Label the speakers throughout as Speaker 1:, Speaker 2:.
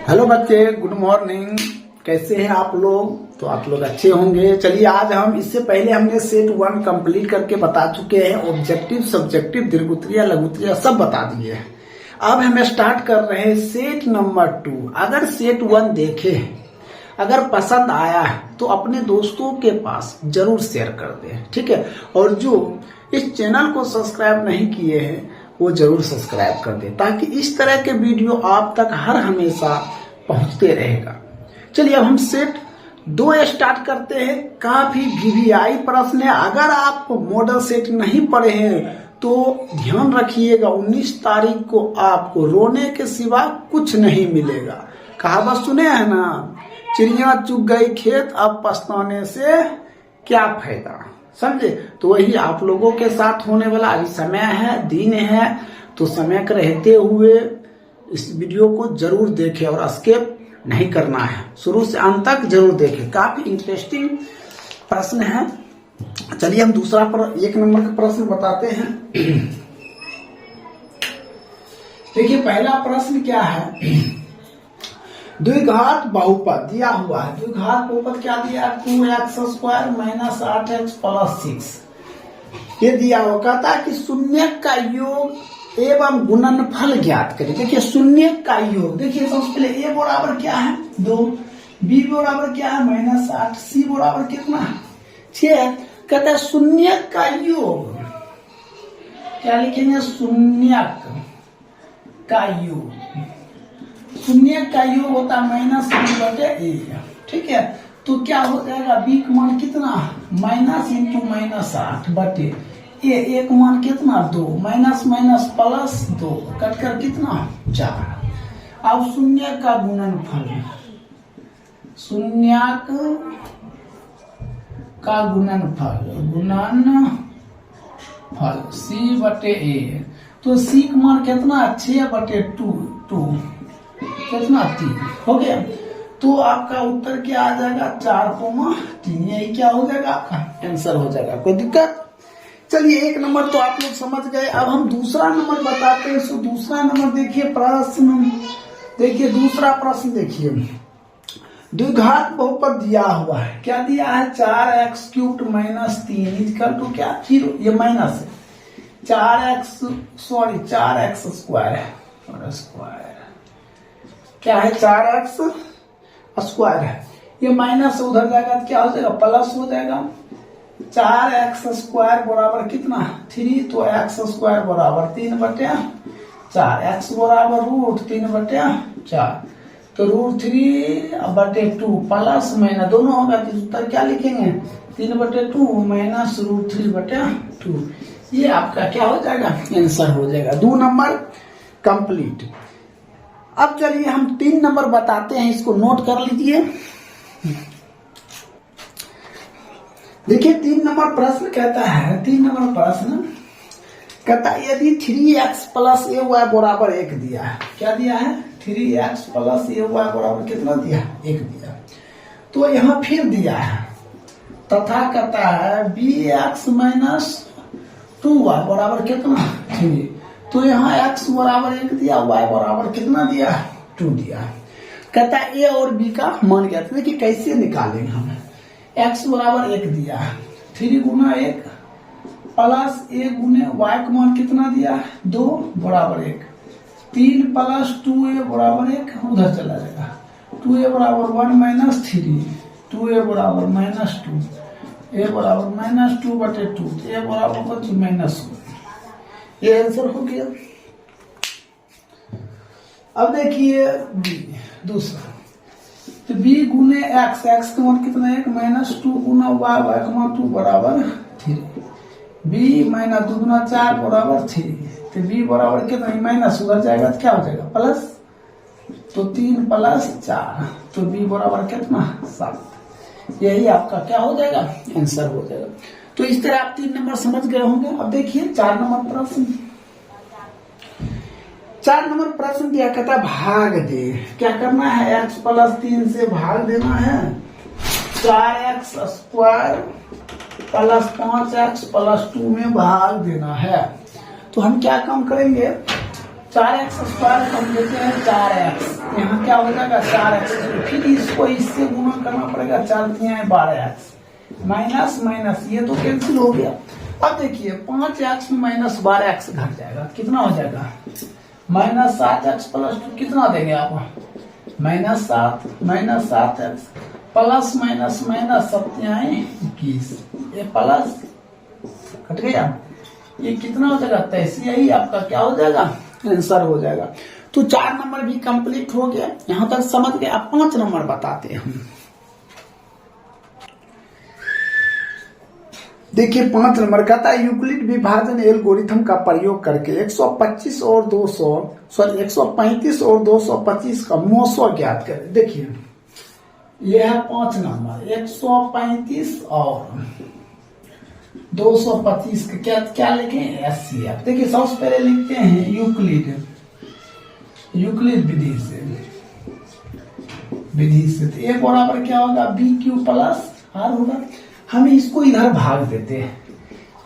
Speaker 1: Hello बच्चे, good morning. कैसे हैं आप लोग? तो आप लोग अच्छे होंगे। चलिए, आज हम इससे पहले हमने सेट 1 कंप्लीट करके बता चुके हैं। ऑब्जेक्टिव, सब्जेक्टिव, दीर्घोत्तरीय, लघुत्तरीय सब बता दिए हैं। अब हम स्टार्ट कर रहे हैं सेट नंबर 2। अगर सेट 1 देखे, अगर पसंद आया है तो अपने दोस्तों के पास जरूर शेयर कर दें, ठीक है। और जो इस चैनल को सब्सक्राइब नहीं किए हैं वो जरूर सब्सक्राइब कर दें, ताकि इस तरह के वीडियो आप तक हर हमेशा पहुंचते रहेगा। चलिए, अब हम सेट 2 स्टार्ट करते हैं। काफी वीवीआई प्रश्न है। अगर आप मॉडल सेट नहीं पढ़े हैं तो ध्यान रखिएगा, 19 तारीख को आपको रोने के सिवा कुछ नहीं मिलेगा। कहावत सुने हैं ना, चिड़िया चुग गई खेत, अब पछताने से क्या फायदा। समझे? तो वही आप लोगों के साथ होने वाला। अभी समय है, दिन है, तो समय के रहते हुए इस वीडियो को जरूर देखें और स्किप नहीं करना है, शुरू से अंत तक जरूर देखें। काफी इंटरेस्टिंग प्रश्न है। चलिए, हम दूसरा 1 नंबर का प्रश्न बताते हैं। देखिए, पहला प्रश्न क्या है। द्विघात बहुपद दिया हुआ है। द्विघात बहुपद क्या दिया? 2x² - 8x + 6 ये दिया हुआ। कहता है कि शून्य का योग एवं गुणनफल ज्ञात करें। देखिए, शून्य का योग, देखिए सबसे पहले a बराबर क्या है? 2, b बराबर क्या है? -8, c बराबर कितना? 6। कहता है शून्य का योग, क्या लिखेंगे? शून्य का योग, शून्य का योग होता है -b/a, ठीक है। तो क्या हो जाएगा? b का मान कितना? -(-8) a का मान कितना? 2, -(-+2) कट कर कितना? 4। अब शून्य का गुणनफल, शून्य का गुणनफल c/a। तो c का मान कितना? 6/2 कितना? 3 हो गया। तो आपका उत्तर क्या आ जाएगा? 4,3। यही क्या हो जाएगा? आपका आंसर हो जाएगा। कोई दिक्कत? चलिए, 1 नंबर तो आप लोग समझ गए। अब हम दूसरा नंबर बताते हैं। सो दूसरा नंबर देखिए, प्रश्न देखिए, दूसरा प्रश्न देखिए। द्विघात बहुपद दिया हुआ है। क्या दिया है? 4x³ - 3 = क्या? 0। ये माइनस है। 4x² क्या है? 4x² है। ये माइनस से उधर जाएगा तो क्या हो जाएगा? प्लस हो जाएगा। 4x² बराबर कितना? 3। तो x² बराबर 3/4। x बराबर √3/4। तो √3/2 प्लस माइनस दोनों होगा तो उत्तर क्या लिखेंगे? 3/2 -√3/2। ये आपका क्या हो जाएगा? आंसर हो जाएगा। 2 नंबर कंप्लीट। अब चलिए, हम 3 नंबर बताते हैं। इसको नोट कर लीजिए। देखिए, 3 नंबर प्रश्न कहता है, 3 नंबर प्रश्न कहता है यदि 3x + ay बराबर 1 दिया है। क्या दिया है? 3x + ay बराबर कितना दिया? 1 दिया। तो यहाँ फिर दिया है तथा कहता है bx - 2y बराबर कितना? 3। तो यहाँ x बराबर 1 दिया, y बराबर कितना दिया? 2 दिया। कहता है a और b का मान ज्ञात करें। कि कैसे निकालेंगे हम? x बराबर 1 दिया, 3 × 1 प्लस a × y का मान कितना दिया? 2 बराबर 1। 3 + 2a बराबर 1 उधर चला जाएगा। 2a बराबर 1 - 3, 2a बराबर -2, a बराबर -2/2, a बराबर -1। ये आंसर हो गया। अब देखिए दूसरा। तो b × x, x का मान कितना? 1 -2 × y, y का मान 2 बराबर 3। b -2 × 4 बराबर 3। तो b बराबर कितना? माइनस उधर जाएगा तो क्या हो जाएगा? प्लस। तो 3 + 4, तो b बराबर कितना? 7। यही आपका क्या हो जाएगा? आंसर हो जाएगा। तो इस तरह आप 3 नंबर समझ गए होंगे। अब देखिए 4 नंबर प्रश्न। 4 नंबर प्रश्न क्या कहता है? भाग दे। क्या करना है? x + 3 से भाग देना है। 4x² + 5x + 2 में भाग देना है। तो हम क्या काम करेंगे? 4x² को हम लेते हैं 4x, यहाँ क्या हो जाएगा 4x, फिर इसको इससे गुणा करना पड़ेगा, 4 × 12x माइनस माइनस, ये तो कैंसिल हो गया। अब देखिए 5x में -12x घट जाएगा, कितना हो जाएगा -7x + 2, कितना देंगे आप -7 -7x प्लस माइनस माइनस 7 21, ये प्लस कट गया, ये कितना हो जाएगा 23, यही आपका क्या हो जाएगा आंसर हो जाएगा। तो 4 नंबर भी कंप्लीट हो गया, यहां तक समझ गए। अब 5 नंबर बताते हैं हम। देखिए 5 नंबर कहता है यूक्लिड विभाजन एल्गोरिथम का प्रयोग करके 135 और 225 का मौसो ज्ञात करें। देखिए यह है 5 नंबर, 135 और 225 का क्या लिखें HCF। देखिए सबसे पहले लिखते हैं यूक्लिड विधि से तो A बराबर क्या होगा BQ + R होगा। हम इसको इधर भाग देते हैं,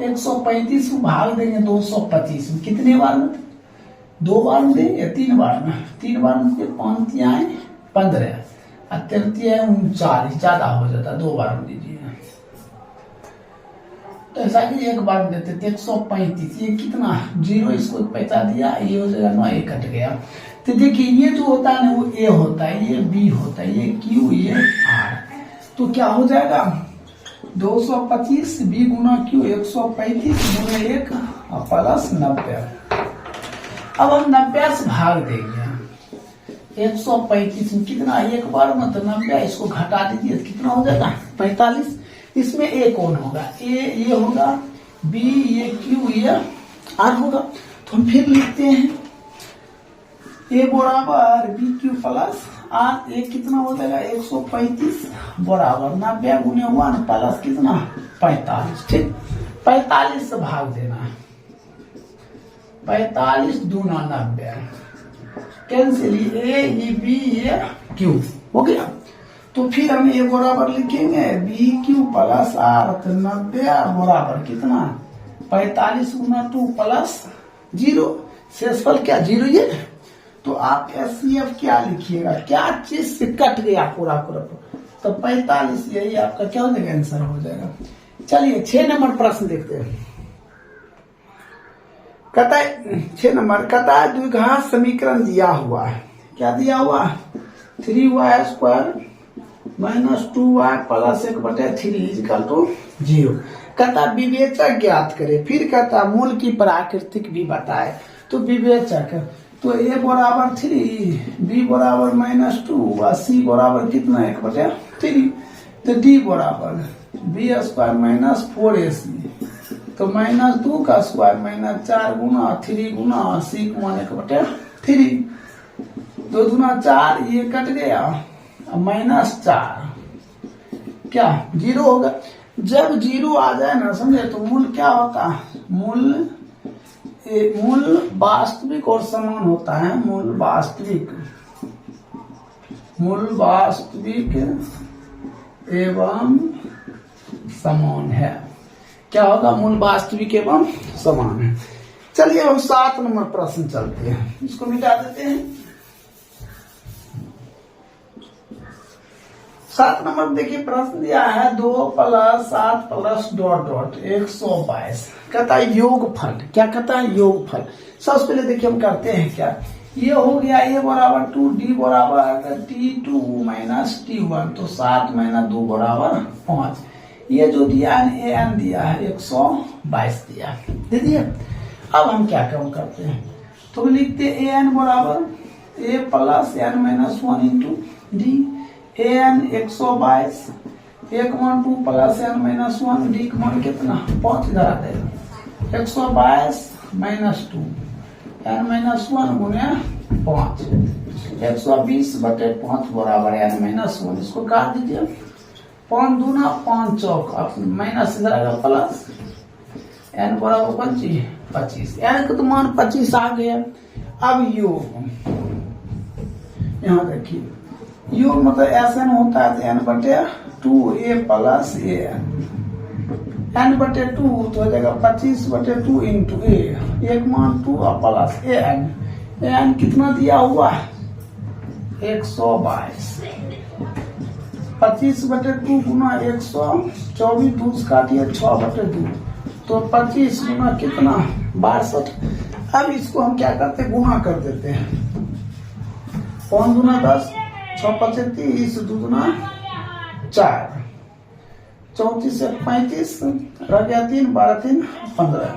Speaker 1: 135 को भाग देंगे 225 में, कितने बार में 2 बार में देंगे 3 बार में, 3 बार में 5 × 15 और 3 ज्यादा हो जाता है, 2 बार में दीजिए। तो ऐसा कि 1 बार में देते थे 135, ये कितना 0 इसको पैसा दिया, ये हो जाएगा 9, ये कट गया। तो देखिए ये जो होता है ना वो A होता है, ये B होता है, ये Q, ये R, तो क्या हो जाएगा 225 B × Q 135 × 1 प्लस 90। अब हम 90 से भाग देंगे 135 में, कितना 1 बार में तो 90, इसको घटा दीजिए तो कितना हो जाएगा 45। इसमें A कौन होगा, ये होगा, B ये Q ये R होगा। तो हम फिर लिखते हैं A बराबर BQ + R, ये कितना हो जाएगा 135 बराबर 90 × 1 प्लस कितना 45, ठीक 45 से भाग देना है, 45 × 90 कैंसिल, ये B ये Q हो गया। तो फिर हम ये बराबर लिखेंगे BQ + R, तो 90 बराबर कितना 45 × 2 + 0, शेषफल क्या 0 ये। तो आप HCF क्या लिखिएगा, क्या चीज से कट गया पूरा, तो 45, यही आपका क्या हो जाएगा आंसर हो जाएगा। चलिए 6 नंबर प्रश्न देखते हैं। कहता है 6 नंबर कहता है द्विघात समीकरण दिया हुआ है, क्या दिया हुआ 3y² - 2y + 1/3 = 0। कहता विवेचक ज्ञात करे, फिर कहता मूल की प्राकृतिक भी बताए। तो विवेचक तो A बराबर 3, B बराबर -2 और C बराबर कितना 1/3। तो D बराबर B² - 4AC, तो -2 का स्क्वायर -4 × 3 × C = 1/3, 2 × 4 ये कट गया, -4 क्या 0 होगा। जब 0 आ जाए ना समझे, तो मूल क्या होता है, मूल वास्तविक और समान होता है, मूल वास्तविक एवं समान है। क्या होगा मूल वास्तविक एवं समान है। चलिए हम 7 नंबर प्रश्न चलते हैं, इसको मिटा देते हैं। 7 नंबर देखिए प्रश्न दिया है 2 + 7 + ... 122। कहता है योगफल, क्या कहता है योगफल। सबसे पहले देखिए हम करते हैं क्या, ये हो गया A बराबर 2, D बराबर T2 - T1, तो 7 - 2 बराबर 5। ये जो दिया है AN दिया है 122 दिया दे दिया। अब हम क्या काम करते हैं, तो लिखते AN बराबर A + n - 1 × D, AN 122, 1 × 2 + n - 1, D का मान कितना 5 इधर आ जाएगा, 122 - 2 n - 1 × 5, 120/5 बराबर n - 1, इसको काट दीजिए, 5 दूना 5 चौक, माइनस इधर आएगा प्लस, n बराबर 25, n का तो मान 25 आ गया। अब योग यहाँ देखिए, योग मतलब SN होता है n/2 A + AN, n/2 तो हो जाएगा 25/2 × A, 1 मान 2 प्लस AN, एन कितना दिया हुआ है 122, 25/2 गुना 124, 2 काटिए 6/2, तो 25 गुना कितना 62। अब इसको हम क्या करते हैं, गुना कर देते हैं। 5 गुना 10, 6 25, 30, 2 गुना 4, 34 से 35 रह गया 3, 12 3 15,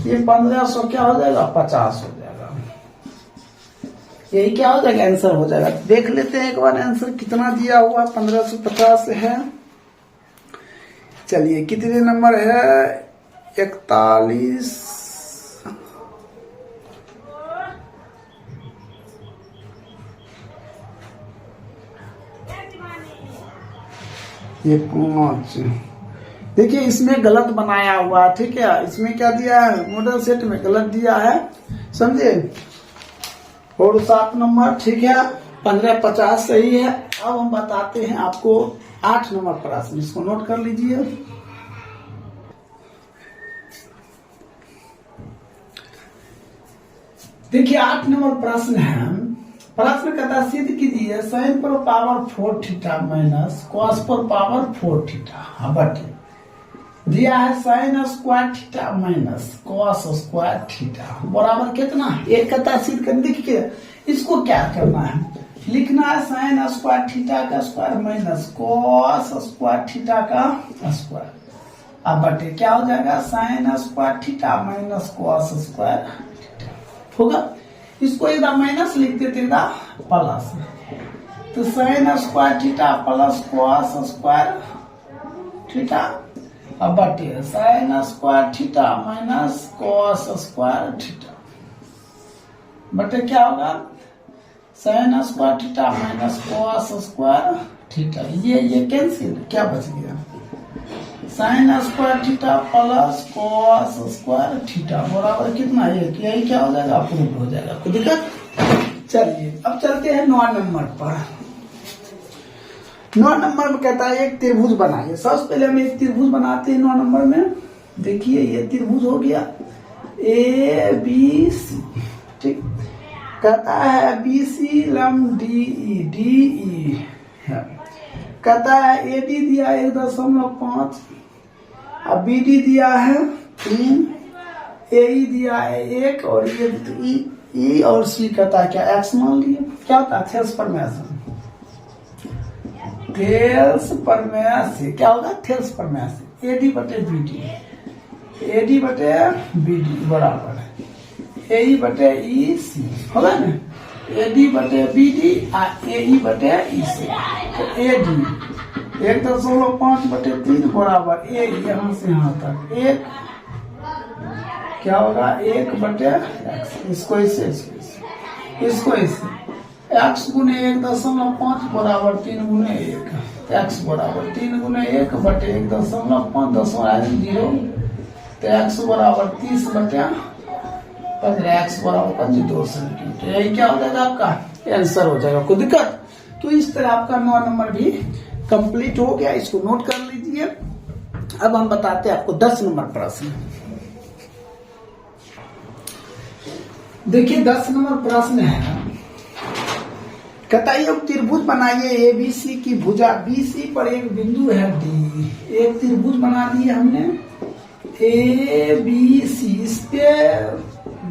Speaker 1: 3 1500 क्या हो जाएगा 50 हो जाएगा। यही क्या हो जाएगा, आंसर हो जाएगा। देख लेते हैं एक बार आंसर कितना दिया हुआ 1550 है। चलिए कितने नंबर है 41, ये 5। देखिए इसमें गलत बनाया हुआ है, ठीक है। इसमें क्या दिया है, मॉडल सेट में गलत दिया है, समझे। और 7 नंबर ठीक है, 1550 सही है। अब हम बताते हैं आपको 8 नंबर प्रश्न, इसको नोट कर लीजिए। देखिए 8 नंबर प्रश्न है। प्रश्न कहता सिद्ध कीजिए sin पर पावर 4 थीटा माइनस cos पर पावर 4 थीटा बटे दिया है sin square theta minus cos square theta बराबर कितना। एक कहता सिद्ध कर, देखिए इसको क्या करना है, लिखना है sin स्क्वायर थीटा का square minus cos square theta का स्क्वायर, अब बटे क्या हो जाएगा sin square theta minus cos square theta होगा। इसको इधर माइनस लिख देते इधर प्लस, तो sin square theta plus cos square theta अब बटे sin square theta minus cos square theta बटे क्या होगा sin square theta minus cos square theta. ये कैंसिल, क्या बच गया sin square theta plus cos square theta बराबर कितना, यही क्या हो जाएगा प्रूफ हो जाएगा, कोई दिक्कत। चलिए अब चलते हैं 9 नंबर पर। 9 नंबर में कहता है एक त्रिभुज बनाइए। सबसे पहले हम एक त्रिभुज बनाते हैं 9 नंबर में। देखिए ये त्रिभुज हो गया ABC, ठीक। कहता है BC लंब DE है। कहता है AD दिया 1.5, अब BD दिया है 3, AE दिया है 1 और ये E और C कहता है क्या x मान लिए। क्या होता है थेल्स परमेशन, थेल्स परमेशन क्या होगा थेल्स परमेशन AD बटे BD, AD बटे BD बराबर है AE बटे EC होगा ना, AD बटे BD AE बटे EC, तो AD 1.5 बटे 3 बराबर A यहाँ से यहाँ तक 1 क्या होगा 1 बटे x, इसको इसे इसको इसे x गुने 1.5 बराबर 3 गुने 1, x बराबर 3 गुने 1 बटे 1.5 0, तो x बराबर 30 बटे 15, x बराबर 2 सेंटीमीटर। यही क्या हो जाएगा आपका आंसर हो जाएगा, कोई दिक्कत। तो इस तरह आपका 9 नंबर भी कंप्लीट हो गया, इसको नोट कर लीजिए। अब हम बताते हैं आपको 10 नंबर प्रश्न। देखिए 10 नंबर प्रश्न है, कहता है एक त्रिभुज बनाइए ABC की भुजा BC पर एक बिंदु है D। एक त्रिभुज बना दिए हमने ABC, इस पे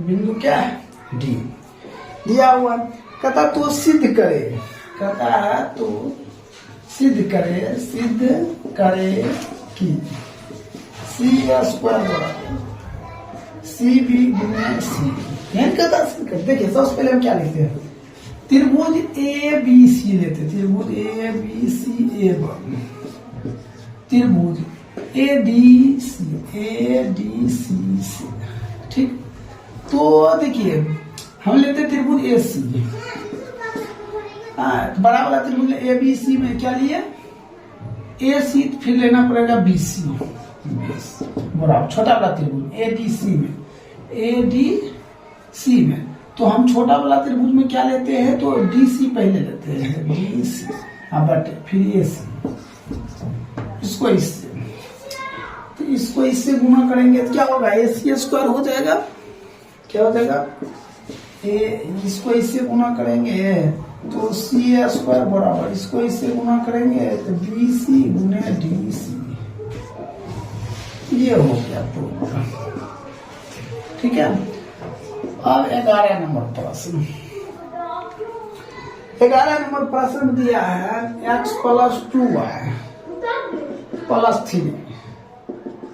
Speaker 1: बिंदु क्या है D दिया हुआ। कहता तो सिद्ध करे, कहता है तो सिद्ध करे कि C स्क्वायर बराबर CB गुने C। कहता सिद्ध कर। देखिए सबसे पहले हम क्या लिखते हैं, त्रिभुज ABC लेते हैं, त्रिभुज ABC त्रिभुज ADC, ठीक। तो देखिए हम लेते हैं त्रिभुज AC, बड़ा वाला त्रिभुज ABC में क्या लिए AC, फिर लेना पड़ेगा BC बराबर छोटा वाला त्रिभुज ADC में, तो हम छोटा वाला त्रिभुज में क्या लेते हैं, तो DC पहले लेते हैं DC बटे फिर AC, इसको इससे, तो इसको इससे गुना करेंगे तो क्या होगा AC स्क्वायर हो जाएगा, क्या हो जाएगा इसको इससे गुना करेंगे तो सी ए स्क्वायर बराबर, इसको इससे गुना करेंगे तो बी सी गुने डी सी। ये हो गया तो ठीक है। अब 11 नंबर प्रश्न, 11 नंबर प्रश्न दिया है x प्लस 2y प्लस 3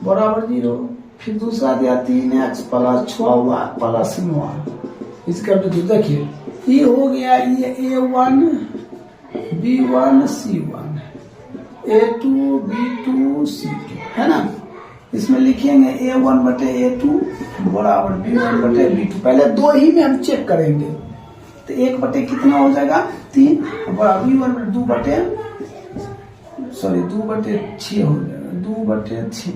Speaker 1: बराबर 0। फिर दूसरा दिया 3x प्लस 6y प्लस 9। इसका तो देखिए ये हो गया, ये A1 B1 C1 A2 B2 C2 है ना। इसमें लिखेंगे A1 बटे A2 बराबर B1 बटे B2। पहले दो ही में हम चेक करेंगे तो 1 बटे कितना हो जाएगा 3 बराबर B1 बटे 2 बटे 6 हो जाएगा 2 बटे 6।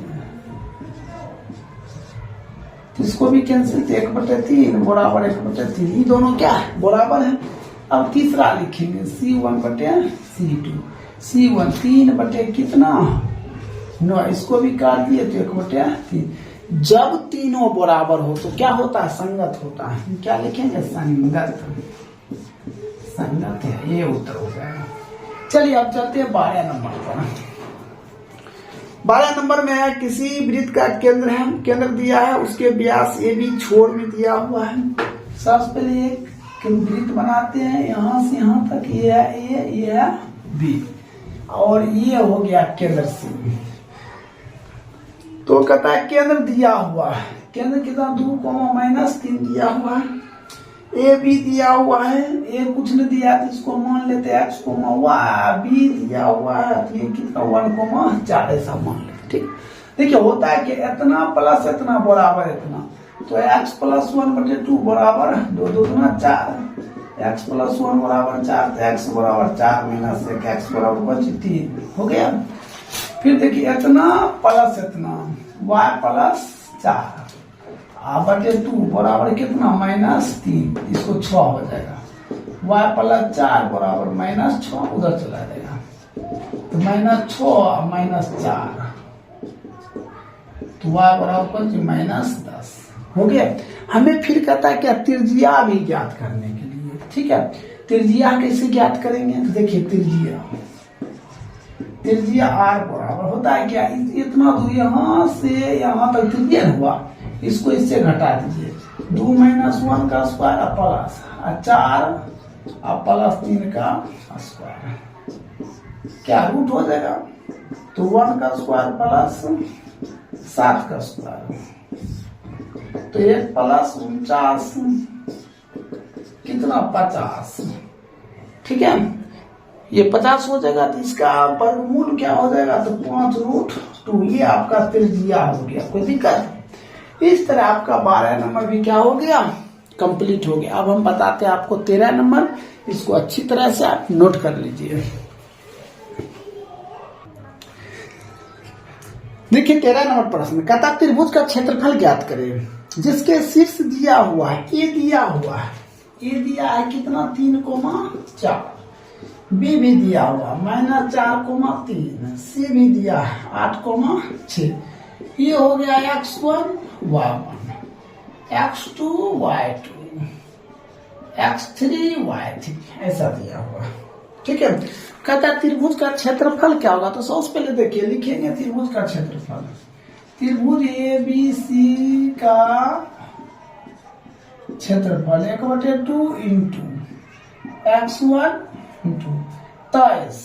Speaker 1: इसको भी कैंसिल, 1 बटे 3 बराबर 1 बटे 3। ये दोनों क्या है बराबर है। अब तीसरा लिखेंगे C1 बटे C2 C1 3 बटे कितना 9। इसको भी काट दिए तो 1 बटे 3। जब तीनों बराबर हो तो क्या होता है संगत होता है। क्या लिखेंगे संगत, संगत है, ये उत्तर हो जाएगा। चलिए अब चलते हैं 12 नंबर पर। 12 नंबर में है किसी वृत्त का केंद्र है, केंद्र दिया है, उसके व्यास ए बी छोर में दिया हुआ है। सबसे पहले एक वृत्त बनाते हैं, यहाँ से यहाँ तक ये है ए, ये है बी और ये हो गया केंद्र सी। तो कहता है केंद्र दिया हुआ है, केंद्र कितना 2,-3 दिया हुआ है। ए बी दिया हुआ है, ए कुछ नहीं दिया है तो इसको मान लेते हैं x, y। बी दिया हुआ है तो ये कितना 1,4 ऐसा मान लेते। ठीक, देखिए होता है कि इतना प्लस इतना बराबर इतना, तो x प्लस 1 बटे 2 बराबर 2 2 गुना 4। x प्लस 1 बराबर 4 तो x बराबर 4 माइनस 1 x बराबर 3 हो गया। फिर देखिए इतना प्लस इतना y प्लस 4 बटे 2 बराबर कितना -3, इसको 6 हो जाएगा। y प्लस 4 बराबर -6 उधर चला जाएगा तो -6 -4 तो y बराबर -10 हो गया। हमें फिर कहता है क्या त्रिज्या भी ज्ञात करने के लिए। ठीक है, त्रिज्या कैसे ज्ञात करेंगे तो देखिए त्रिज्या r बराबर होता है क्या, इतना दूर यहाँ से यहाँ तक त्रिज्या हुआ, इसको इससे घटा दीजिए 2 - 1 का स्क्वायर प्लस 4 प्लस 3 का स्क्वायर, क्या रूट हो जाएगा तो 1 का स्क्वायर प्लस 7 का स्क्वायर तो 1 प्लस 49 कितना 50। ठीक है, ये 50 हो जाएगा तो इसका वर्गमूल क्या हो जाएगा तो 5√2। ये आपका त्रिज्या हो गया, कोई दिक्कत। इस तरह आपका 12 नंबर भी क्या हो गया कंप्लीट हो गया। अब हम बताते हैं आपको 13 नंबर, इसको अच्छी तरह से आप नोट कर लीजिए। देखिए 13 नंबर प्रश्न कहता त्रिभुज का क्षेत्रफल ज्ञात करें जिसके शीर्ष दिया हुआ है ए दिया हुआ है, ए दिया है कितना 3,4, बी भी दिया हुआ -4,3, सी भी दिया है 8,6। ये हो गया x1 y1 x2 y2 x3 y3 ऐसा दिया हुआ। ठीक है, कहता है त्रिभुज का क्षेत्रफल क्या होगा तो सबसे पहले देखिए लिखेंगे त्रिभुज का क्षेत्रफल। त्रिभुज ए बी सी का क्षेत्रफल 1/2 into x1 into 23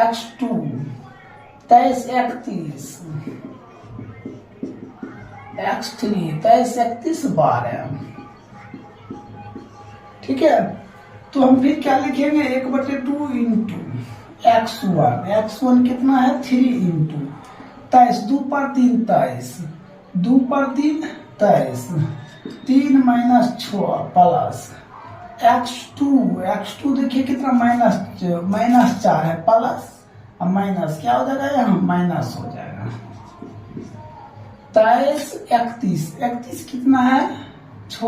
Speaker 1: x2 23 31 x3 23 31 12। ठीक है, तो हम फिर क्या लिखेंगे 1/2 इंटू x1 कितना है 3 इंटू 23 2 पर 3 23 2 पर 3 23 3 -6 प्लस x2 देखिए कितना -4 है प्लस अब माइनस क्या हो जाएगा यहाँ माइनस हो जाएगा 23 31 कितना है 6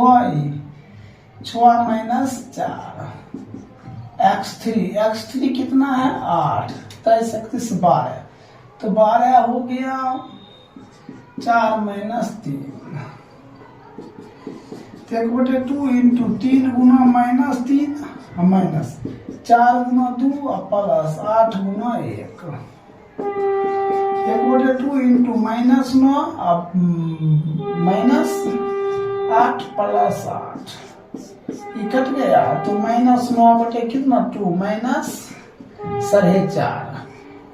Speaker 1: -4 x3 कितना है 8 23 31 12 तो 12 हो गया 4 - 3 1/2 इंटू 3 गुना -3 माइनस 4 गुना 2 प्लस 8 गुना 1 1/2 इंटू -9 माइनस 8 प्लस 8 ये कट गया तो -9 बटे कितना 2 माइनस 4.5।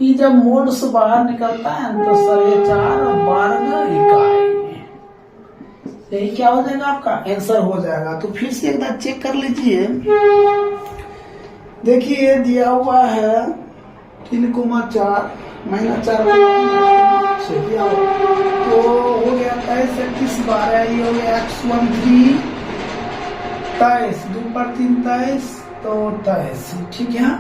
Speaker 1: ये जब मोड से बाहर निकलता है तो 4.5 वर्ग इकाई, यही क्या हो जाएगा आपका आंसर हो जाएगा। तो फिर से एक बार चेक कर लीजिए। देखिए दिया हुआ है 3,4 -4 दिया तो हो गया 23 31 12, ये हो गया x1 3 23 2 पर 3 23 तो 23 ठीक है।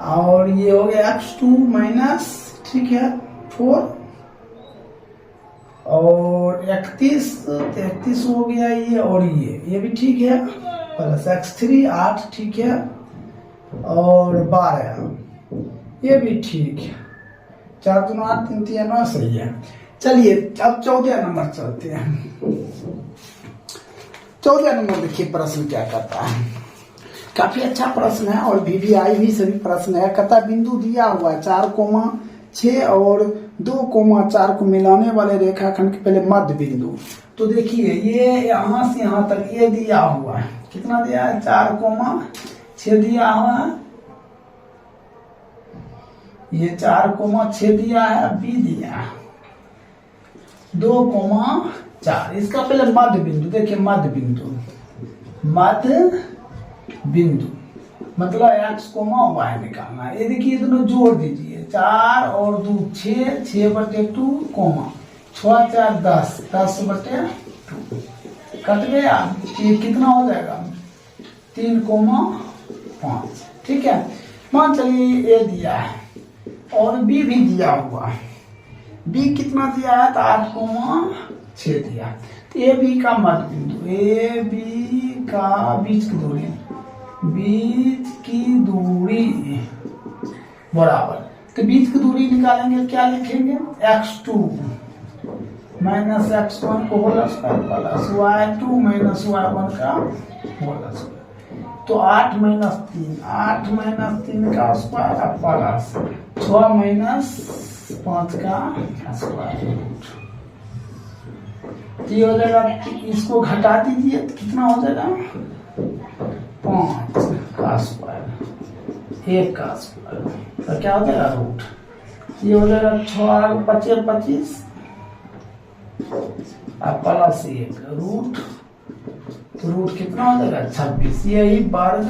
Speaker 1: और ये हो गया x2 माइनस ठीक है 4 और 31 हो गया ये, और ये भी ठीक है प्लस x3 8 ठीक है और 12 ये भी ठीक है 4 2 8 3 3 9 सही है। चलिए अब 14 नंबर चलते हैं। 14 नंबर देखिए प्रश्न क्या करता है, काफी अच्छा प्रश्न है और VVI भी सभी प्रश्न है। कहता बिंदु दिया हुआ है 4,6 और 2,4 को मिलाने वाले रेखाखंड के पहले मध्य बिंदु। तो देखिए ये यहां से यहां तक ये दिया हुआ है, कितना दिया है 4,6 दिया हुआ है, ये 4,6 दिया है, B दिया है 2,4। इसका पहले मध्य बिंदु देखिए, मध्य बिंदु मतलब x, y निकालना है। ये देखिए दोनों जोड़ दीजिए 4 और 2 6 6/2 6 4 10 10/2 कट गया, ये कितना हो जाएगा 3,5 ठीक है। मान चलिए ए दिया है और बी भी दिया हुआ है, बी कितना दिया है तो 8,6 दिया। तो ए बी का मध्य बिंदु, ए बी का बीच की दूरी बराबर, तो बीच की दूरी निकालेंगे क्या लिखेंगे x2 माइनस x1 को whole square plus y2 minus y1 का होल स्क्वायर। तो 8 माइनस 3 का स्क्वायर प्लस 6 माइनस 5 का स्क्वायर रूट। ये हो जाएगा, इसको घटा दीजिए तो कितना हो जाएगा 5 का स्क्वायर 1 का स्क्वायर, तो क्या हो जाएगा रूट। ये हो जाएगा 6 25 25 प्लस 1 रूट, तो रूट कितना हो जाएगा 26, यही वर्ग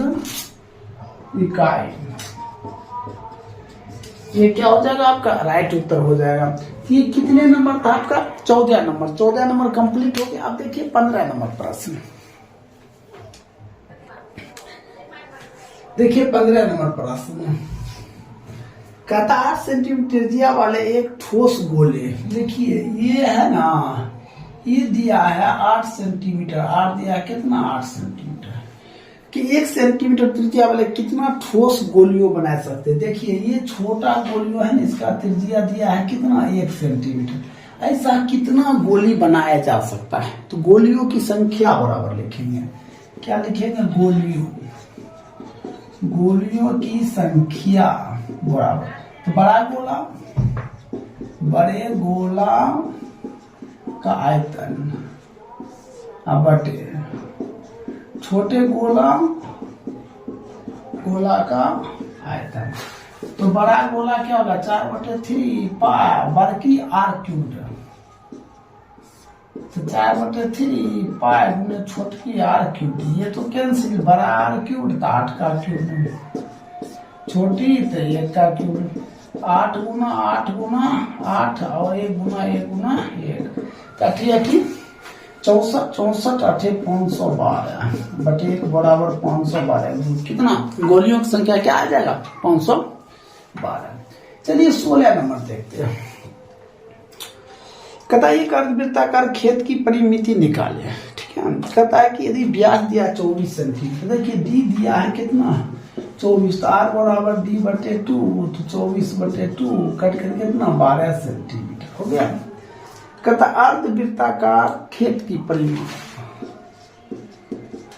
Speaker 1: इकाई। ये क्या हो जाएगा आपका राइट उत्तर हो जाएगा। ये कितने नंबर था आपका 14 नंबर। 14 नंबर कंप्लीट हो गया। अब देखिए 15 नंबर प्रश्न। देखिए 15 नंबर प्रश्न, कहता 8 सेंटीमीटर त्रिज्या वाले एक ठोस गोले, देखिए ये है ना, ये दिया है 8 सेंटीमीटर, 8 दिया है कितना 8 सेंटीमीटर, कि 1 सेंटीमीटर त्रिज्या वाले कितना ठोस गोलियों बना सकते हैं। देखिए ये छोटा गोलियों है ना, इसका त्रिज्या दिया है कितना 1 सेंटीमीटर। ऐसा कितना गोली बनाया जा सकता है, तो गोलियों की संख्या बराबर लिखेंगे। क्या लिखेंगे गोलियों की संख्या बराबर, तो बड़े गोला का आयतन बटे छोटे गोला का आयतन। तो बड़ा गोला क्या होगा 4/3 पाई बड़की r³, तो 4/3 पाई गुने छोटकी r³। ये तो कैंसिल, बड़ा r³ तो 8 का क्यूब, छोटी तो 1 का क्यूब, 8 गुना 8 गुना 8 और 1 गुना 1 गुना 1, 64 64 8 512 बटे 1 बराबर 512। कितना गोलियों की संख्या क्या आ जाएगा 512। चलिए 16 नंबर देखते हैं। कहता है एक अर्धवृत्ताकार खेत की परिमिति निकाले, ठीक है। कहता है कि यदि व्यास दिया 24 सेंटीमीटर, देखिए डी दिया है कितना 24, तो आर बराबर d/2, तो 24/2 कट करके कितना 12 सेंटीमीटर हो गया। कहता अर्धवृत्ताकार खेत की परिमिति,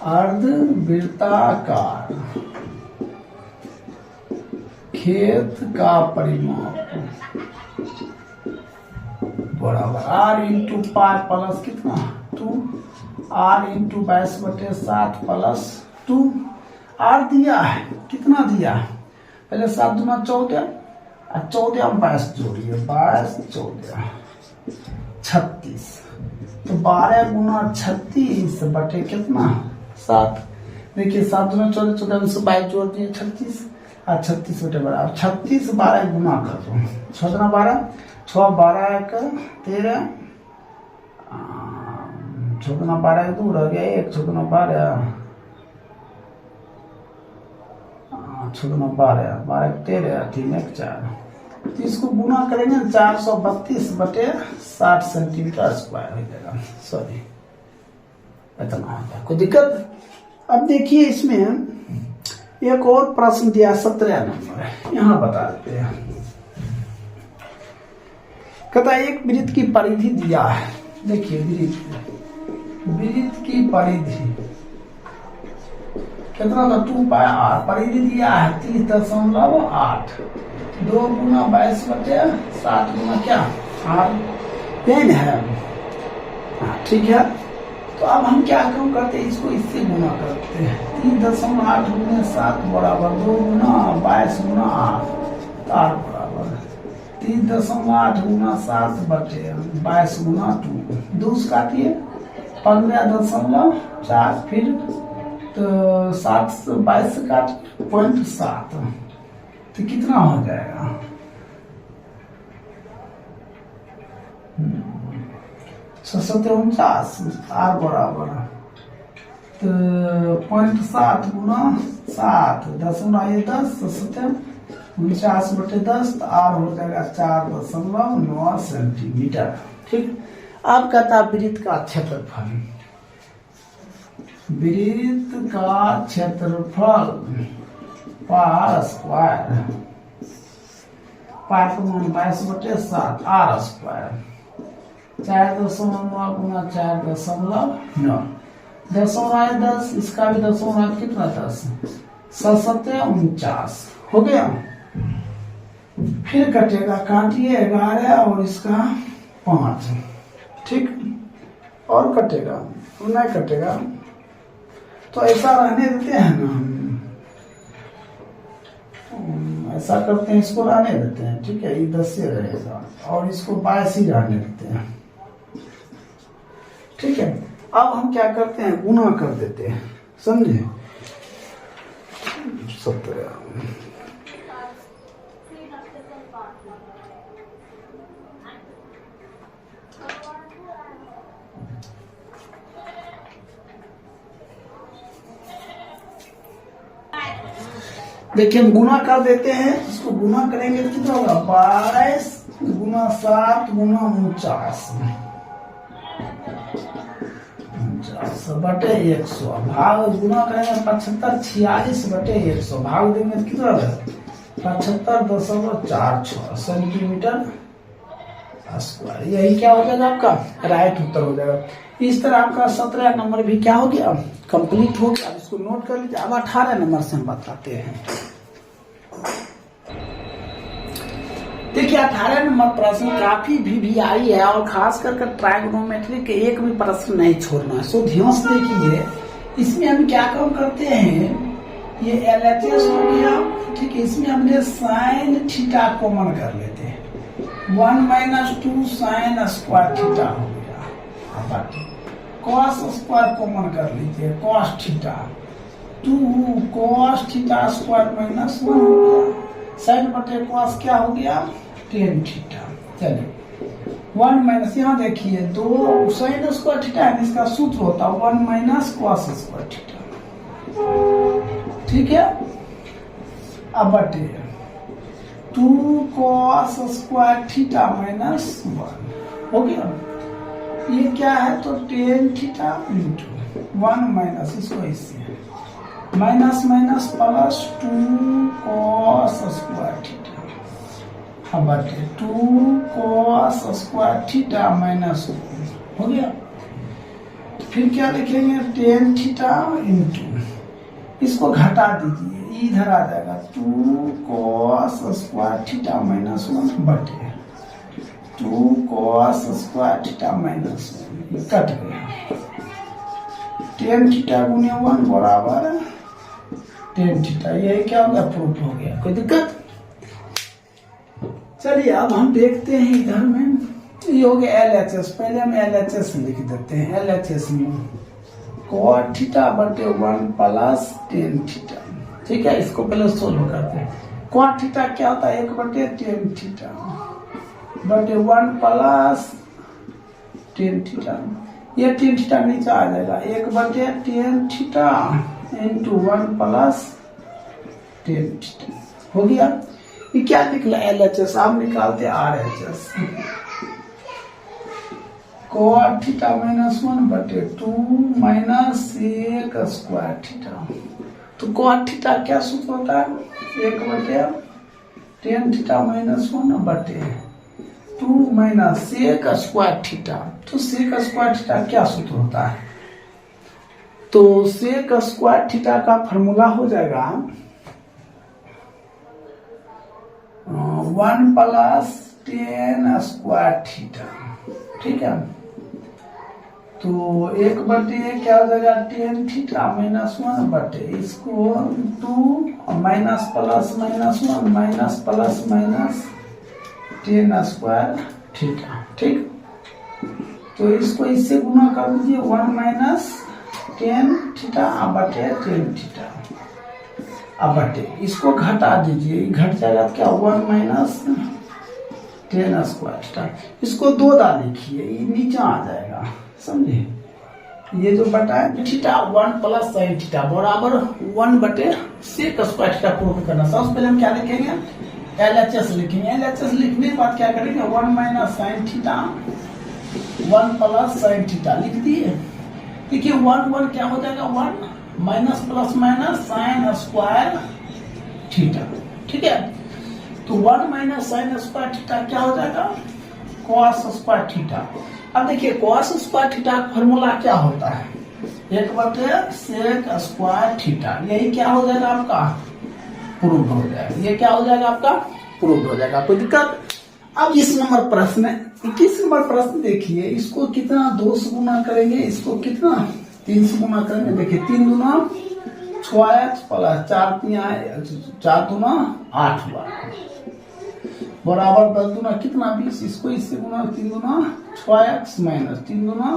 Speaker 1: अर्धवृत्ताकार खेत का परिमाप बराबर r इंटू पाई प्लस कितना 2 r इंटू 22/7 प्लस 2 r दिया है कितना दिया है पहले 7 दूना 14 और 14 में 22 जोड़िए 22 14 36 तो 12 गुना 36 बटे कितना 7 देखिए 7 दूना 14 14 में से 22 जोड़ दिए 36 और 36 बटे बराबर 36 12 गुना कर दो 6 दूना 12 6 12 1 13 6 दूना 12 2 रह गया 1 6 दूना 12 6 दूना 12 12 13 3 1 4 तो इसको गुना करेंगे 432 बटे 60 सेंटीमीटर स्क्वायर हो जाएगा सॉरी इतना हो जाएगा कोई दिक्कत। अब देखिए इसमें एक और प्रश्न दिया 17 नंबर यहाँ बता देते हैं। कहता है एक वृत्त की परिधि दिया है देखिए वृत्त की परिधि कितना था 2 पाई r परिधि दिया है 30.8 2 गुना 22 बटे 7 गुना क्या r पेन है ठीक है। तो अब हम क्या काम करते हैं इसको इससे गुना करते हैं 3.8 गुना 7 बराबर 2 गुना 22 गुना 8 r बराबर 3.8 गुना 7 बटे 22 गुना 2 2 काटिए 15.4 फिर तो 7 से 22 से काट 0.7 तो कितना हो जाएगा 649 r बराबर तो 0.7 गुना 7 10 49 बटे 10 तो r हो जाएगा 4.9 सेंटीमीटर ठीक। अब कहता वृत्त का क्षेत्रफल वृत्त का क्षेत्रफल पार स्क्वायर पार का मान 22 बटे 7 r स्क्वायर 4.9 गुना 4.9 10 इसका भी 10 कितना 10 749 हो गया। फिर कटेगा काटिए 11 और इसका 5 ठीक और कटेगा नहीं कटेगा तो ऐसा रहने देते हैं ना हम ऐसा करते हैं इसको रहने देते हैं ठीक है ये 10 से रहेगा और इसको 22 ही रहने देते हैं ठीक है। अब हम क्या करते हैं गुना कर देते हैं समझे 17 देखिए हम गुना कर देते हैं इसको गुना करेंगे तो कितना होगा 22 गुना 7 गुना 49 बटे 100 भाग गुना करेंगे 75 46 बटे 100 भाग देंगे तो कितना होगा 75.46 सेंटीमीटर स्क्वायर यही क्या हो जाएगा आपका राइट उत्तर हो जाएगा। इस तरह आपका 17 नंबर भी क्या हो गया कंप्लीट हो गया। इसको नोट कर लीजिए। अब 18 नंबर से हम बताते हैं। देखिए 18 नंबर प्रश्न काफी वीवीआई है और खास कर ट्राइगोनोमेट्री के एक भी प्रश्न नहीं छोड़ना है। सो ध्यान से देखिए इसमें हम क्या काम करते हैं ये LHS हो गया ठीक है। इसमें हमने साइन थीटा कॉमन कर लेते हैं 1 - 2 साइन स्क्वायर थीटा हो गया। कॉस स्क्वायर कॉमन कर लीजिए cos theta 2 cos theta square -1 हो गया। साइन बटे कॉस क्या हो गया tan थीटा। चलिए 1 - यहाँ देखिए 2 साइन स्क्वायर थीटा है इसका सूत्र होता है 1 - कॉस स्क्वायर थीटा ठीक है। अब बटे 2 कॉस स्क्वायर थीटा -1 हो गया। ये क्या है तो tan थीटा इंटू 1 - इसको इससे minus minus plus 2 cos square theta बटे 2 कॉस स्क्वायर थीटा -1 हो गया। फिर क्या लिखेंगे टेन थीटा इंटू, इसको घटा दीजिए, इधर आ जाएगा 2 cos स्क्वायर थीटा माइनस 1 बटे 2 cos square theta minus 1 cut गया। टेन थीटा गुने 1 बराबर टेन थीटा, यही क्या होगा प्रूफ हो गया। कोई दिक्कत? चलिए अब हम देखते हैं इधर में, ये हो गया LHS। पहले हम LHS लिख देते हैं। LHS में cot थीटा बटे 1 प्लस टेन थीटा, ठीक है। इसको पहले सोल्व करते हैं। cot थीटा क्या होता है 1 बटे टेन थीटा बटे 1 प्लस टेन थीटा, ये टेन थीटा नीचे आ जाएगा 1 बटे tan theta into 1 plus tan theta, हो गया। ये क्या निकला LHS, आप निकालते RHS। cot थीटा माइनस 1 बटे 2 माइनस 1 स्क्वायर थीटा, तो cot थीटा क्या सूत्र होता है 1 बटे टेन थीटा माइनस 1 बटे 2 माइनस 1 स्क्वायर थीटा। तो सेक स्क्वायर थीटा क्या सूत्र होता है, तो सेक स्क्वायर थीटा का फॉर्मूला हो जाएगा 1 प्लस टेन स्क्वायर थीटा, ठीक है। तो 1 बटे क्या हो जाएगा टेन थीटा माइनस 1 बटे इसको 2 minus plus minus 1 minus plus minus ten square theta, ठीक। तो इसको इससे गुना कर दीजिए 1 माइनस टेन थीटा बटे टेन थीटा, अब बटे इसको घटा दीजिए, घट जाएगा क्या 1 माइनस टेन स्क्वायर थीटा। इसको 2 दाल लिखिए, ये नीचे आ जाएगा, समझे। ये जो बटा है थीटा 1 प्लस साइन थीटा बराबर 1 बटे सेक स्क्वायर थीटा प्रूफ करना। सबसे पहले हम क्या लिखेंगे LHS लिखेंगे। LHS लिखने के बाद क्या करेंगे 1 minus sine theta 1 plus sine theta लिख दिए। देखिए 1 क्या हो जाएगा 1 minus plus minus sine square theta, ठीक है। तो 1 माइनस साइन स्क्वायर थीटा क्या हो जाएगा cos स्क्वायर थीटा। अब देखिए cos स्क्वायर थीटा का फॉर्मूला क्या होता है 1 बटे सेक स्क्वायर थीटा, यही क्या हो जाएगा आपका प्रूव हो जाएगा। ये क्या हो जाएगा आपका प्रूव हो जाएगा, कोई दिक्कत? अब 21 नंबर प्रश्न देखिए, इसको कितना 2 से गुना करेंगे, इसको कितना 3 से गुना करेंगे। देखिए 3 दूना 6x प्लस 4 दूना 8 हुआ बराबर 10 दूना कितना 20, इसको इससे गुना 3 दूना 6x माइनस 3 दूना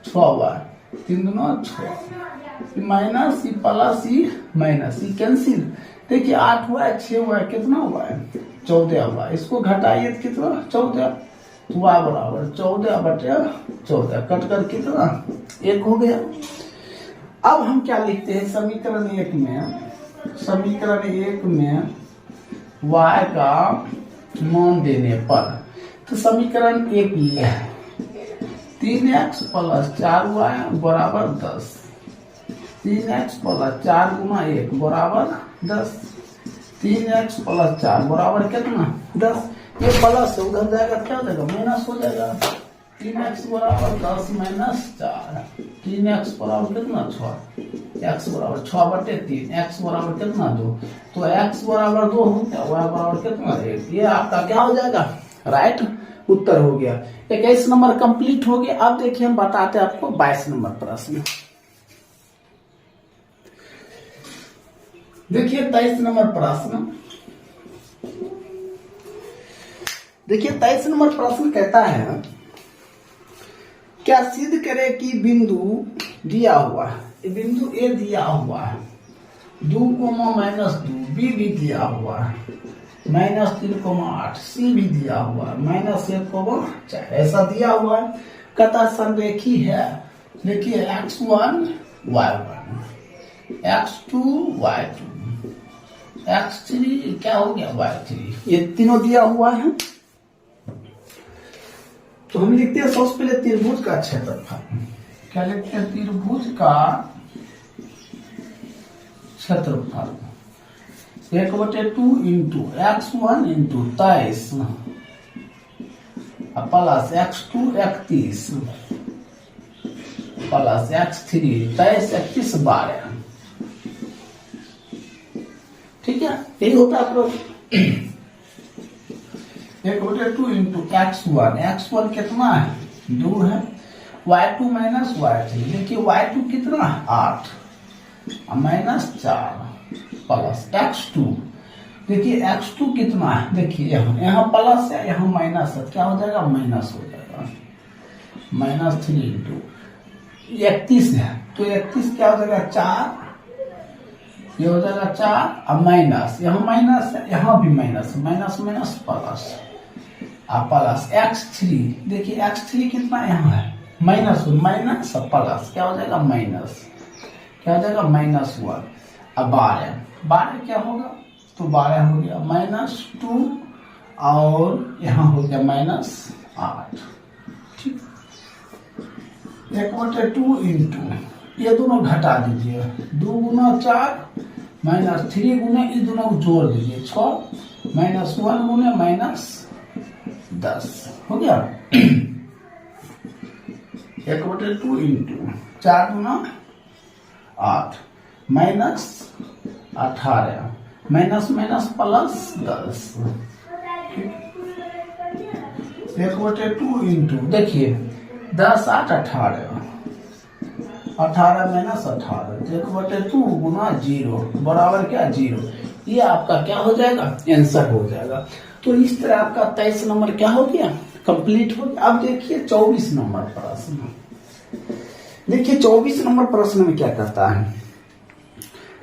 Speaker 1: 6y 3 दूना 6 minus E plus E minus ई कैंसिल। देखिए 8 हुआ है 6 हुआ है कितना हुआ है 14 हुआ, इसको घटाइए कितना 14, तो y बराबर 14 बटे 14 कट कर कितना 1 हो गया। अब हम क्या लिखते हैं समीकरण 1 में y का मान देने पर, तो समीकरण 1 ये है 3x प्लस 4y बराबर 10, 3x प्लस 4 गुना 1 बराबर 10, 3x प्लस 4 बराबर कितना 10, ये प्लस उधर जाएगा क्या हो जाएगा माइनस हो जाएगा। 3x बराबर 10 माइनस 4, 3x बराबर कितना 6, x बराबर 6 बटे 3, x बराबर कितना 2, तो x बराबर 2 हो गया, y बराबर कितना 1, ये आपका क्या हो जाएगा राइट उत्तर हो गया। 21 नंबर कंप्लीट हो गया। अब देखिए हम बताते हैं आपको 22 नंबर प्रश्न। देखिए 23 नंबर प्रश्न, देखिए 23 नंबर प्रश्न कहता है क्या सिद्ध करे कि बिंदु दिया हुआ है, बिंदु ए दिया हुआ है 2, -2, बी भी दिया हुआ है -3,8, सी भी दिया हुआ है -1,4, ऐसा दिया हुआ है। कहता संरेखी है, देखिए x1 y1 x2 y2 x3 क्या हो गया y3, ये तीनों दिया हुआ है। तो हम लिखते हैं सबसे पहले त्रिभुज का क्षेत्रफल, क्या लिखते हैं त्रिभुज का क्षेत्रफल 1/2 into x1 into 23 plus x2 31 plus x3 23 31 12। ठीक है, यही होता है प्रोसेस। 1/2 इंटू x1 कितना है 2 है, y2 माइनस y3, देखिए y2 कितना है 8 माइनस 4 प्लस x2, देखिए x2 कितना है, देखिए यहाँ प्लस है यहाँ माइनस है, क्या हो जाएगा माइनस हो जाएगा, -3 इंटू 31 है तो 31 क्या हो जाएगा 4, ये हो जाएगा 4 अब माइनस, यहाँ माइनस है यहाँ भी minus, minus minus plus plus x3, देखिए x3 कितना यहाँ है माइनस प्लस क्या हो जाएगा माइनस, क्या हो जाएगा -1। अब 12 क्या होगा तो 12 हो गया -2 और यहाँ हो गया -8। ठीक, 1/2 इंटू ये दोनों घटा दीजिए, 2 गुना 4 -3 गुने ये दोनों जोड़ दीजिए 6 -1 गुने -10 हो गया। 1/2 इंटू 4 गुना 8 -18 माइनस प्लस 10। 1/2 इंटू देखिए 10 8 18 माइनस 18 1/2 गुना 0 बराबर क्या 0, ये आपका क्या हो जाएगा आंसर हो जाएगा। तो इस तरह आपका 23 नंबर क्या हो गया कंप्लीट हो गया। अब देखिए 24 नंबर प्रश्न, देखिए 24 नंबर प्रश्न में क्या कहता है,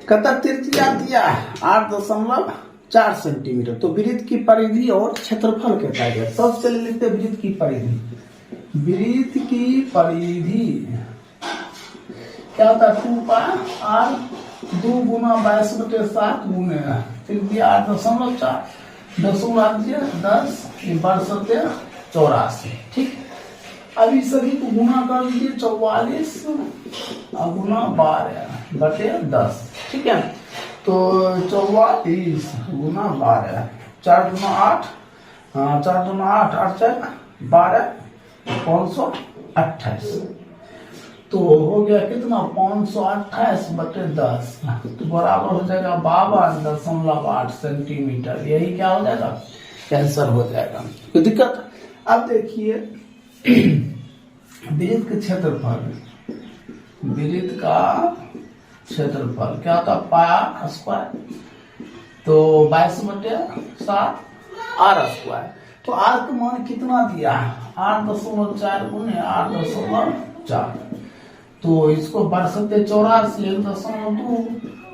Speaker 1: कहता त्रिज्या दिया 8.4 सेंटीमीटर, तो वृत्त की परिधि और क्षेत्रफल कहता है। सबसे पहले लिखते वृत्त की परिधि, वृत्त की परिधि क्या होता है 2πr 2 गुना 22/7 गुने त्रिज्या 8.4 10 84। ठीक, अभी सभी को गुना कर दीजिए 44 गुना 12/10। ठीक है, तो 44 गुना 12 4 गुना 8 4 गुना 8 8 4 12 528, तो हो गया कितना 528/10, तो बराबर हो जाएगा 52.8 सेंटीमीटर, यही क्या हो जाएगा आंसर हो जाएगा। कोई दिक्कत? अब देखिए वृत्त का क्षेत्रफल, वृत्त का क्षेत्रफल क्या होता है पाई स्क्वायर, तो 22/7 r स्क्वायर, तो r का मान कितना दिया है 8.4 गुने 8.4, तो इसको बढ़ सकते 84 1.2,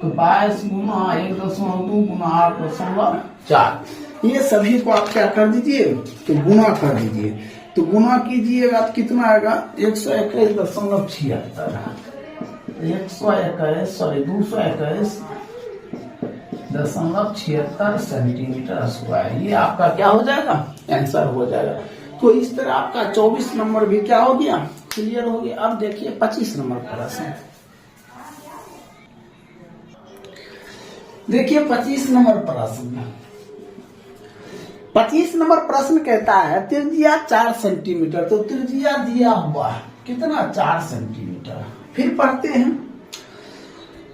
Speaker 1: तो 22 गुना 1.2 गुना 8.4, ये सभी को आप क्या कर दीजिए तो गुना कर दीजिए, तो गुना कीजिएगा तो कितना आएगा 221.76 सेंटीमीटर स्क्वायर, ये आपका क्या हो जाएगा आंसर हो जाएगा। तो इस तरह आपका 24 नंबर भी क्या हो गया क्लियर हो गया। अब देखिए 25 नंबर प्रश्न, देखिए 25 नंबर प्रश्न, 25 नंबर प्रश्न कहता है त्रिज्या 4 सेंटीमीटर, तो त्रिज्या दिया हुआ है कितना 4 सेंटीमीटर। फिर पढ़ते हैं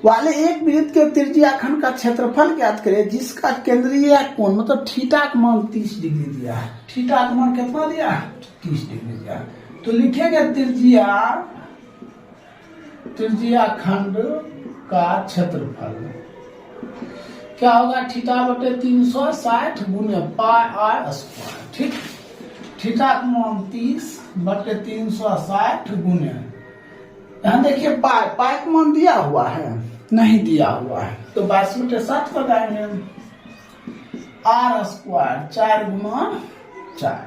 Speaker 1: वाले एक वृत्त के त्रिज्या खंड का क्षेत्रफल ज्ञात करें जिसका केंद्रीय कोण मतलब थीटा का मान 30 डिग्री दिया है। थीटा का मान कितना दिया 30 डिग्री दिया, तो लिखेंगे त्रिज्या खंड का क्षेत्रफल क्या होगा थीटा बटे 360 गुने पाई r स्क्वायर। ठीक, थीटा का मान 30 बटे 360 गुने, यहाँ देखिए पाई का मान दिया हुआ है नहीं दिया हुआ है, तो 22/7 लगाएंगे, r स्क्वायर 4 गुना 4,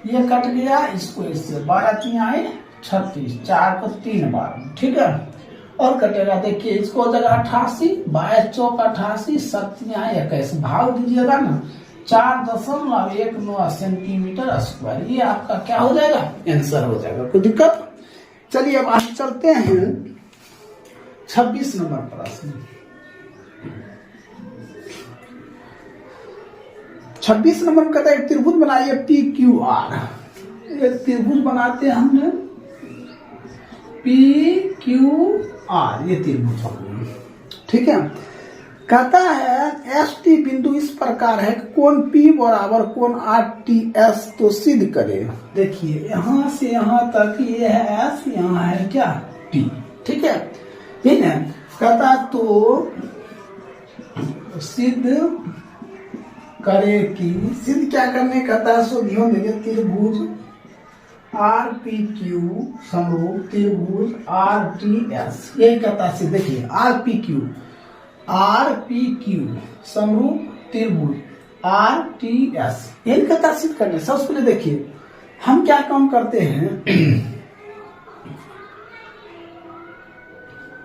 Speaker 1: ये कट गया इसको इससे 12 3 आए 36 4 को 3 बार। ठीक है, और कटेगा देखिए इसको जगह 88 22 चौक 88 7 21 भाग दीजिएगा ना 4.19 सेंटीमीटर स्क्वायर, ये आपका क्या हो जाएगा आंसर हो जाएगा। कोई दिक्कत? चलिए अब आगे चलते हैं 26 नंबर प्रश्न। 26 नंबर कहता है त्रिभुज बनाइए PQR, एक त्रिभुज बनाते हैं हमने PQR ये त्रिभुज हो गया। ठीक है, कहता है ST बिंदु इस प्रकार है कि कोण P बराबर कोण RTS तो सिद्ध करे। देखिए यहां से यहां तक ये है S, यहां है क्या T। ठीक है, ठीक है, कहता तो सिद्ध करे कि, सिद्ध क्या करने कहता है, सो ध्यान देंगे, त्रिभुज RPQ समरूप त्रिभुज RTS, यही कहता है। देखिए RPQ समरूप त्रिभुज RTS, यही कहता है सिद्ध करने। सबसे पहले देखिए हम क्या काम करते हैं,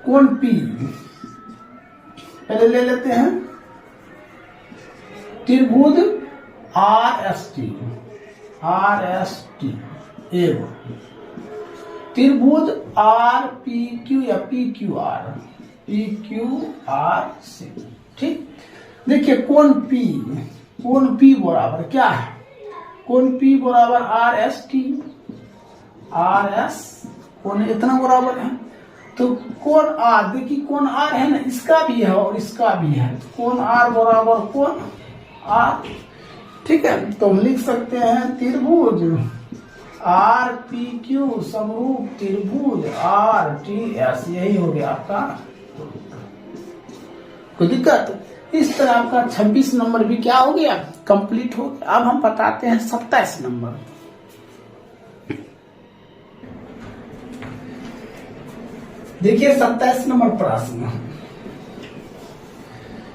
Speaker 1: कोण P पहले ले लेते हैं, त्रिभुज RST एवं त्रिभुज RPQ या PQR से। ठीक, देखिए कोण P बराबर क्या है, कोण P बराबर RS कोण इतना बराबर है, तो कोण R, देखिए कोण R है ना, इसका भी है और इसका भी है, तो कोण R बराबर कोण R। ठीक है, तो हम लिख सकते हैं त्रिभुज RPQ समरूप त्रिभुज RTS, यही हो गया आपका। कोई दिक्कत? इस तरह आपका 26 नंबर भी क्या हो गया, कंप्लीट हो गया। अब हम बताते हैं 27 नंबर। देखिए 27 नंबर प्रश्न,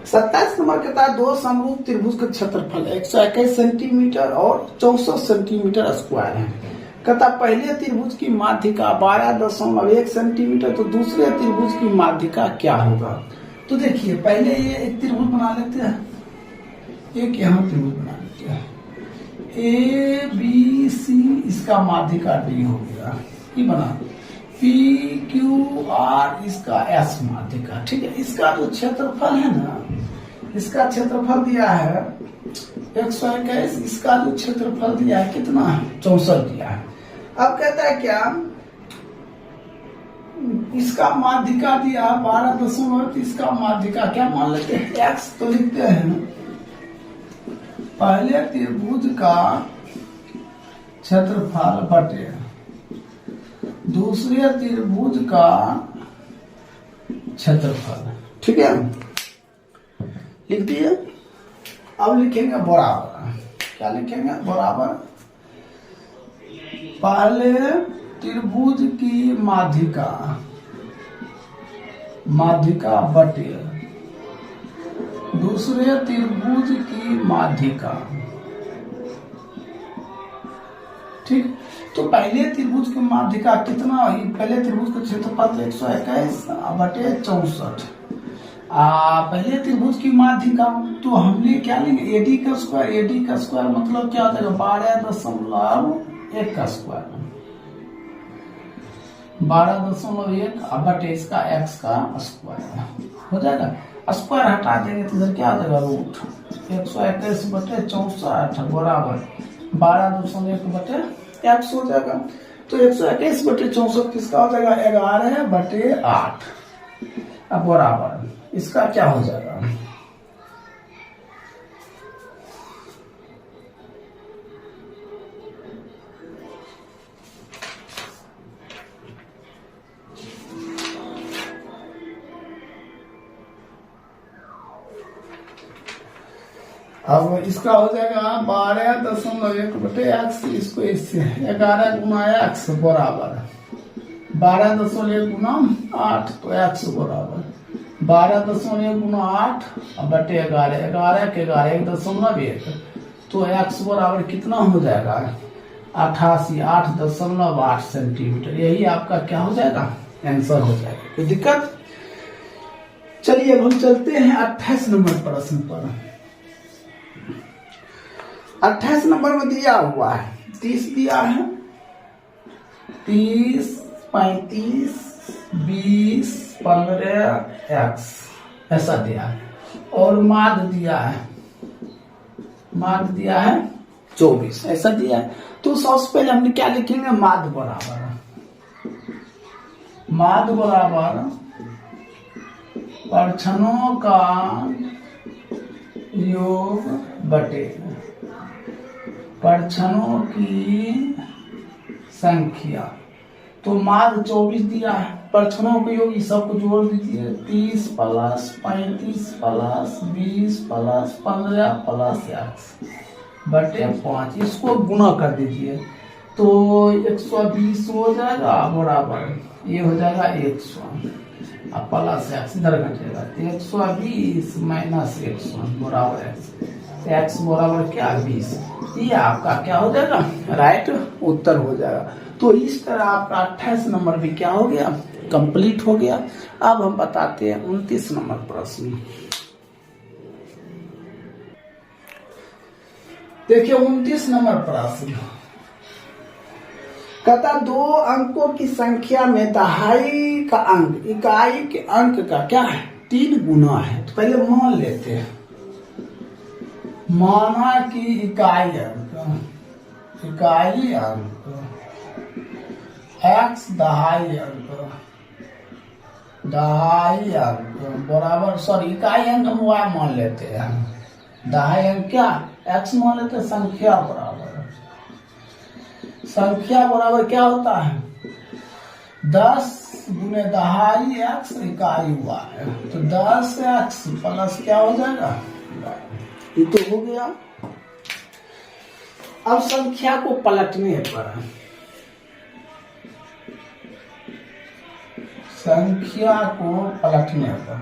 Speaker 1: 27 नंबर के तहत दो समरूप त्रिभुज का क्षेत्रफल 121 सेंटीमीटर और 64 सेंटीमीटर स्क्वायर है। कहता पहले त्रिभुज की माध्यिका 12.1 सेंटीमीटर, तो दूसरे त्रिभुज की माध्यिका क्या होगा। तो देखिए पहले ये एक त्रिभुज बना लेते हैं, एक यहाँ त्रिभुज बना लेते हैं, ABC, इसका माध्यिका D हो गया, ये बना PQR, इसका S माध्यिका। ठीक है, इसका जो क्षेत्रफल है ना, इसका क्षेत्रफल दिया है 121, इसका जो क्षेत्रफल दिया है कितना है, 64 दिया है। अब कहता है क्या, इसका माध्यिका दिया 12., इसका माध्यिका क्या मान लेते हैं, X। तो लिखते हैं पहले त्रिभुज का क्षेत्रफल बटे दूसरे त्रिभुज का क्षेत्रफल। ठीक है, लिख दिए। अब लिखेंगे बराबर, क्या लिखेंगे, बराबर पहले त्रिभुज की माध्यिका बटे दूसरे त्रिभुज की माध्यिका। ठीक, तो पहले त्रिभुज की माध्यिका कितना, पहले त्रिभुज का क्षेत्रफल 121 बटे 64, पहले त्रिभुज की माध्यिका, तो हमने क्या लेंगे, AD का स्क्वायर मतलब क्या हो जाएगा, 12.1 का स्क्वायर, 12.1 बटे इसका X का स्क्वायर हो जाएगा। स्क्वायर हटा देंगे तो इधर क्या आ जाएगा, रूट 121 बटे 64 बराबर 12.1 बटे X हो जाएगा। तो 121 बटे 64 किसका हो जाएगा, 11 बटे 8, अब बराबर इसका क्या हो जाएगा, अब इसका हो जाएगा 12.1 बटे X, इसको इससे 11 गुना X बराबर 12.1 गुना 8, तो X बराबर 12.1 गुना 8 बटे 11, 11 के 11 1.1, तो X बराबर कितना हो जाएगा, 8.8 सेंटीमीटर। यही आपका क्या हो जाएगा, आंसर हो जाएगा। कोई दिक्कत? चलिए अब हम चलते हैं 28 नंबर प्रश्न पर। 28 नंबर में दिया हुआ है 30 दिया है, 30, 35, 20, 15 X ऐसा दिया है, और माध्य दिया है 24 ऐसा दिया है। तो सबसे पहले हमने क्या लिखेंगे, माध्य बराबर माद बराबर परछनों का योग बटे परछनों की संख्या। तो माद 24 दिया है, परछनों के योग सबको जोड़ दीजिए, 30 प्लस 35 प्लस 20 प्लस 15 प्लस 8 बटे 5, इसको गुना कर दीजिए तो 120 हो जाएगा बराबर ये हो जाएगा 100 अब प्लस एक्स इधर घटेगा तो 120 माइनस 100 बराबर एक्स बराबर क्या 20। ये आपका क्या हो जाएगा राइट उत्तर हो जाएगा। तो इस तरह आपका 28 नंबर भी क्या हो गया कंप्लीट हो गया। अब हम बताते हैं 29 नंबर प्रश्न। देखिए 29 नंबर प्रश्न कहता 2 अंकों की संख्या में दहाई का अंक इकाई के अंक का क्या है 3 गुना है। तो पहले मान लेते हैं, माना कि इकाई अंक x दहाई अंक बराबर सॉरी इकाई अंक हम y मान लेते हैं, दहाई अंक क्या x मान लेते हैं, संख्या बराबर क्या होता है 10 गुने दहाई x इकाई y। तो 10x प्लस क्या हो जाएगा ये तो हो गया। अब संख्या को पलटने पर संख्या को पलटने पर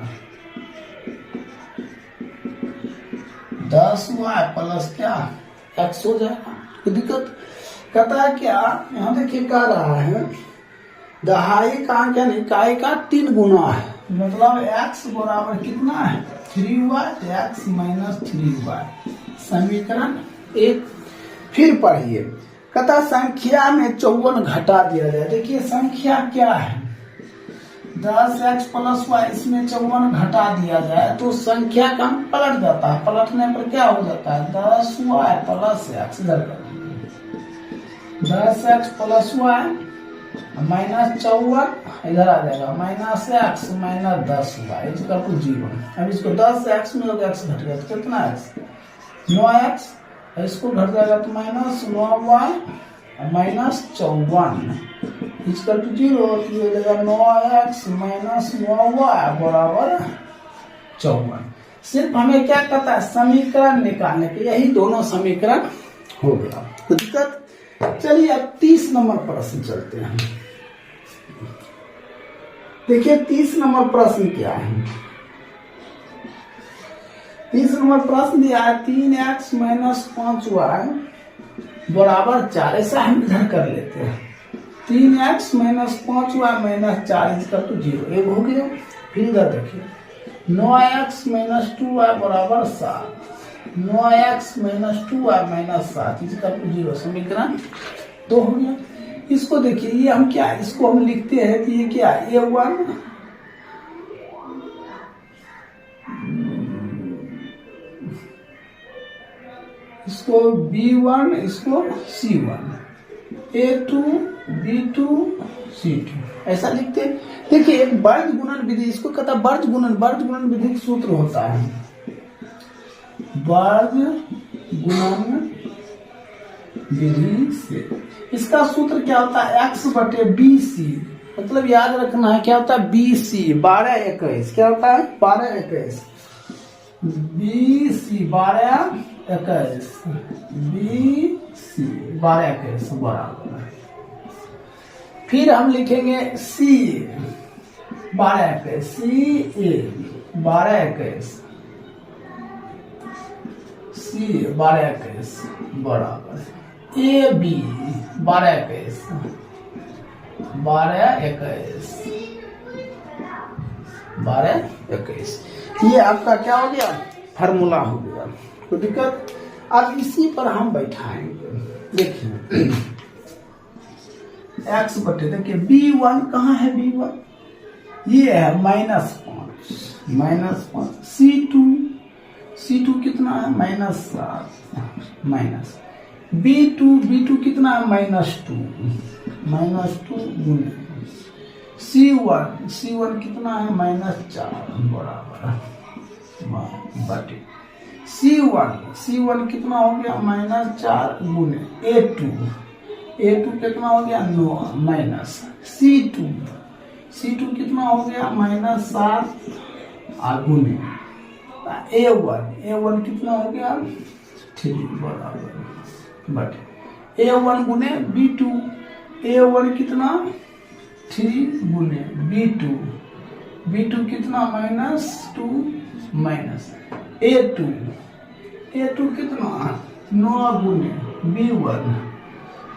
Speaker 1: 10y प्लस क्या x हो जाएगा। कोई दिक्कत कहता है क्या यहाँ देखिए कह रहा है दहाई का अंक यानी इकाई का 3 गुना है, मतलब x बराबर कितना है 3y x माइनस 3y समीकरण 1। फिर पढ़िए कहता संख्या में 54 घटा दिया जाए। देखिए संख्या क्या है 10x प्लस y, इसमें 54 घटा दिया जाए तो संख्या का अंक पलट जाता है, पलटने पर क्या हो जाता है 10y प्लस x इधर 10x प्लस y माइनस 54 इधर आ जाएगा minus x minus 10y equal to 0। अब इसको 10x में लोग x घट गया तो कितना x 9x, इसको घट जाएगा तो minus 9y minus 54 equal to 0। तो ये हो जाएगा 9x माइनस 9y बराबर 54। सिर्फ हमें क्या कहता है समीकरण निकालने के, यही दोनों समीकरण हो गया। तो दिक्कत चलिए अब 30 नंबर प्रश्न चलते हैं। देखिए 30 नंबर प्रश्न क्या है। 30 नंबर प्रश्न दिया है 3x माइनस 5y बराबर 4। ऐसा हम इधर कर लेते हैं 3x minus 5y minus 4 equal to 0 एक हो गया। फिर इधर देखिए 9x माइनस 2y बराबर 7, 9x minus 2y minus 7 equal to 0 समीकरण 2 हो गया। इसको देखिए ये हम क्या इसको हम लिखते हैं कि ये क्या a1 इसको b1 इसको c1 a2 b2 c2 ऐसा लिखते हैं। देखिए एक वर्ग गुणन विधि, इसको कहता है वर्ग गुणन विधि का सूत्र होता है वर्ग गुणन विधि से। इसका सूत्र क्या होता है x बटे BC, मतलब याद रखना है क्या होता है BC 1221 क्या होता है 1221 BC 1221 BC 1221 बराबर। फिर हम लिखेंगे C 1221 CA 1221 C 1221 बराबर AB 1221 1221 ये आपका क्या हो गया फार्मूला हो गया। तो दिक्कत अब इसी पर हम बैठाएंगे। देखिए x बटे देखिए b1 कहाँ है b1 ये है -5 c2 कितना है -7 माइनस b2 कितना है -2 गुने C1 कितना है -4 बराबर बटे C1 कितना हो गया -4 गुने A2 कितना हो गया 9 माइनस C2 कितना हो गया -7 गुने A1 कितना हो गया 3 बराबर बटे A1 गुने B2 A1 कितना 3 गुने B2 कितना -2 माइनस A2 कितना 9 गुने B1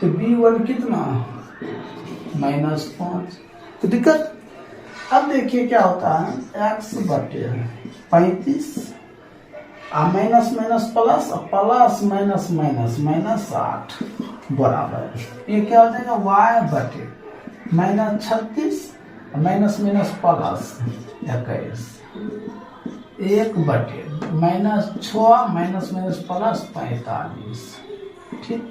Speaker 1: तो B1 कितना -5 तो दिक्कत। अब देखिए क्या होता है x बटे 35 माइनस प्लस माइनस 8 बराबर ये क्या हो जाएगा y बटे -36 माइनस प्लस 21 1 बटे -6 माइनस प्लस 45। ठीक,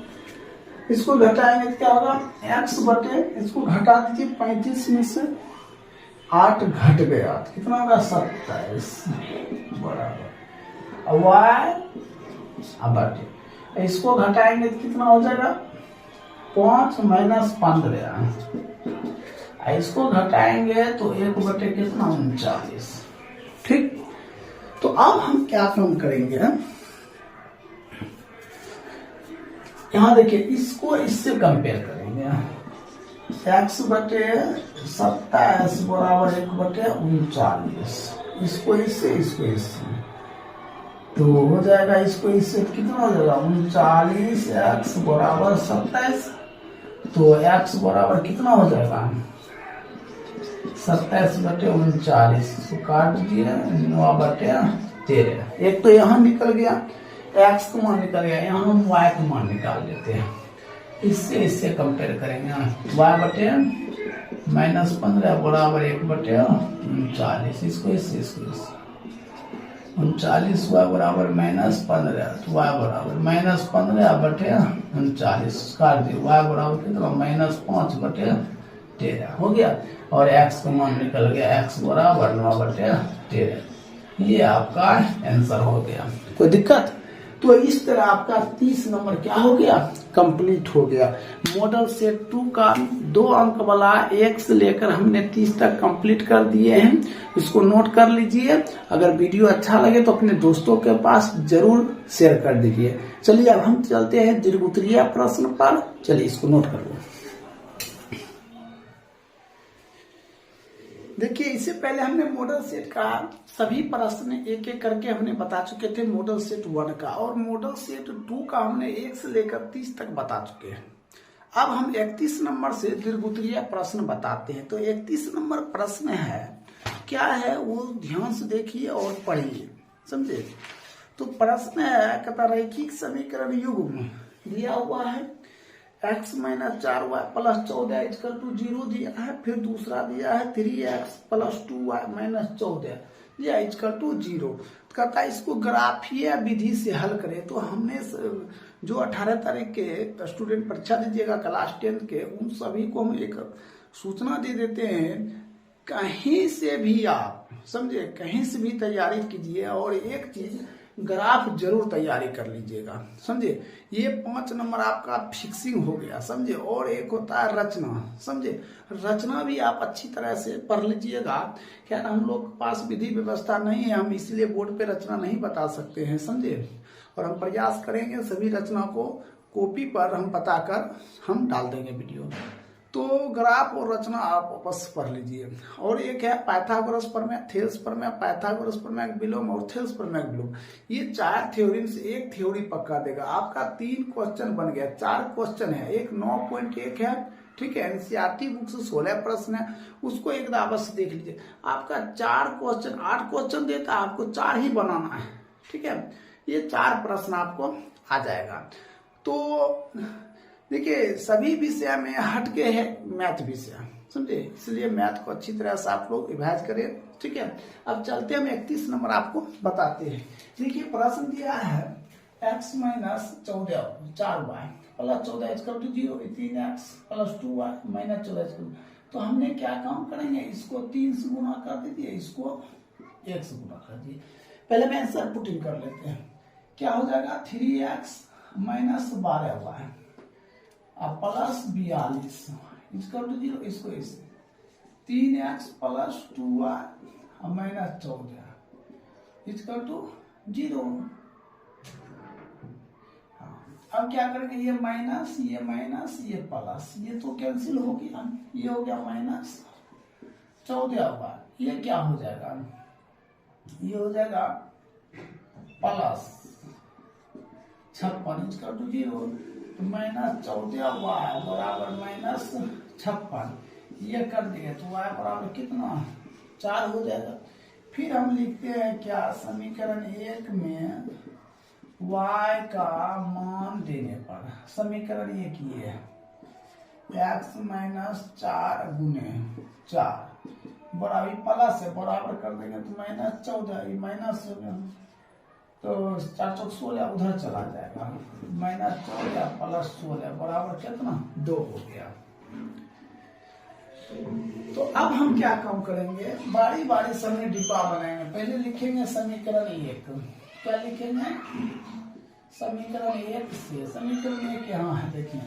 Speaker 1: इसको घटाएंगे तो क्या होगा x बटे इसको घटा दीजिए 35 में से 8 घट गया तो कितना होगा 27 बराबर y बटे इसको घटाएंगे तो कितना हो जाएगा 5 माइनस 15 इसको घटाएंगे तो 1 बटे कितना 39। ठीक, तो अब हम क्या काम करेंगे यहाँ देखिए इसको इससे कंपेयर करेंगे x बटे 27 बराबर 1 बटे 39 इसको इससे तो हो जाएगा इसको इससे कितना हो जाएगा 39 x बराबर 27 तो x बराबर कितना हो जाएगा 27 बटे 39 इसको काट दीजिए 9 बटे 13। एक तो यहाँ निकल गया x का मान निकल गया, यहाँ हम y का मान निकाल लेते हैं। इससे कंपेयर करेंगे y बटे -15 बराबर 1 बटे 39 इसको इससे 39 y बराबर -15 तो y बराबर -15 बटे 39 काट दिए y बराबर कितना -5 बटे 13 हो गया और x का मान निकल गया x बराबर 9 बटे 13। ये आपका आंसर हो गया। कोई दिक्कत? तो इस तरह आपका 30 नंबर क्या हो गया कंप्लीट हो गया। मॉडल सेट 2 का 2 अंक वाला 1 से लेकर हमने 30 तक कंप्लीट कर दिए हैं। इसको नोट कर लीजिए। अगर वीडियो अच्छा लगे तो अपने दोस्तों के पास जरूर शेयर कर दीजिए। चलिए अब हम चलते हैं दीर्घोत्तरीय प्रश्न पर। चलिए इसको नोट कर लो। देखिए इससे पहले हमने मॉडल सेट का सभी प्रश्न एक एक करके हमने बता चुके थे मॉडल सेट 1 का, और मॉडल सेट 2 का हमने 1 से लेकर 30 तक बता चुके हैं। अब हम 31 नंबर से दीर्घोत्तरीय प्रश्न बताते हैं। तो 31 नंबर प्रश्न है क्या है वो ध्यान से देखिए और पढ़िए, समझे। तो प्रश्न है कहता रैखिक समीकरण युग्म दिया हुआ है x - 4y + 14 = 0 दिया है। फिर दूसरा दिया है 3x + 2y - 14 दिया = 0। कहता है इसको ग्राफीय विधि से हल करें। तो हमने जो 18 तारीख के स्टूडेंट परीक्षा दीजिएगा क्लास 10 के, उन सभी को हम एक सूचना दे देते हैं, कहीं से भी आप समझे कहीं से भी तैयारी कीजिए और एक चीज ग्राफ जरूर तैयारी कर लीजिएगा, समझे। ये 5 नंबर आपका फिक्सिंग हो गया, समझे। और एक होता है रचना, समझे। रचना भी आप अच्छी तरह से पढ़ लीजिएगा। खैर हम लोग के पास विधि व्यवस्था नहीं है, हम इसलिए बोर्ड पे रचना नहीं बता सकते हैं, समझे। और हम प्रयास करेंगे सभी रचना को कॉपी पर हम बताकर हम डाल देंगे वीडियो। तो ग्राफ और रचना आप वापस पढ़ लीजिए। और एक है पाइथागोरस प्रमेय, थेल्स प्रमेय, पाइथागोरस प्रमेय विलोम और थेल्स प्रमेय विलोम। ये 4 थ्योरी से एक थ्योरी पक्का देगा। आपका 3 क्वेश्चन बन गया, 4 क्वेश्चन है। एक 9.1 है, ठीक है। एनसीईआरटी बुक से 16 प्रश्न है, उसको एक बार अवश्य देख लीजिए। आपका 4 क्वेश्चन 8 क्वेश्चन देता है, आपको 4 ही बनाना है, ठीक है। ये 4 प्रश्न आपको आ जाएगा। तो देखिए सभी विषय में हटके है मैथ विषय, समझे। इसलिए मैथ को अच्छी तरह से आप लोग रिवाइज करें, ठीक है। अब चलते हम 31 नंबर आपको बताते हैं। देखिए प्रश्न दिया है x - 14 4y + 14 = 0, 3x + 2y - 14 = तो हमने क्या काम करेंगे, इसको 3 से गुना कर दीजिए, इसको 1 से गुना कर दीजिए। पहले मैं आंसर पुटिंग कर लेते हैं। क्या हो जाएगा, 3x माइनस 12y और प्लस 42 इसका तो 0, इसको इसे 3x प्लस 2y माइनस 14 इसका तो 0। अब क्या करेंगे, ये माइनस ये प्लस, ये तो कैंसिल हो गया, ये हो गया माइनस 14y, ये क्या हो जाएगा, ये हो जाएगा प्लस 56 इसका तो 0, तो माइनस 14y बराबर माइनस 56, ये कर दिए तो y बराबर कितना 4 हो जाएगा। फिर हम लिखते हैं क्या, समीकरण 1 में y का मान देने पर, समीकरण 1 ये x माइनस 4 गुने 4 बराबर प्लस है, बराबर कर देंगे तो माइनस 14, ये माइनस हो गया तो 4 चौक 16 उधर चला जाएगा, माइनस 14 प्लस 16 बराबर कितना 2 हो गया। तो अब हम क्या काम करेंगे, बारी बारी से हमने डिब्बा बनाएंगे। पहले लिखेंगे समीकरण 1, क्या लिखेंगे, समीकरण 1 से, समीकरण 1 यहाँ है देखिए,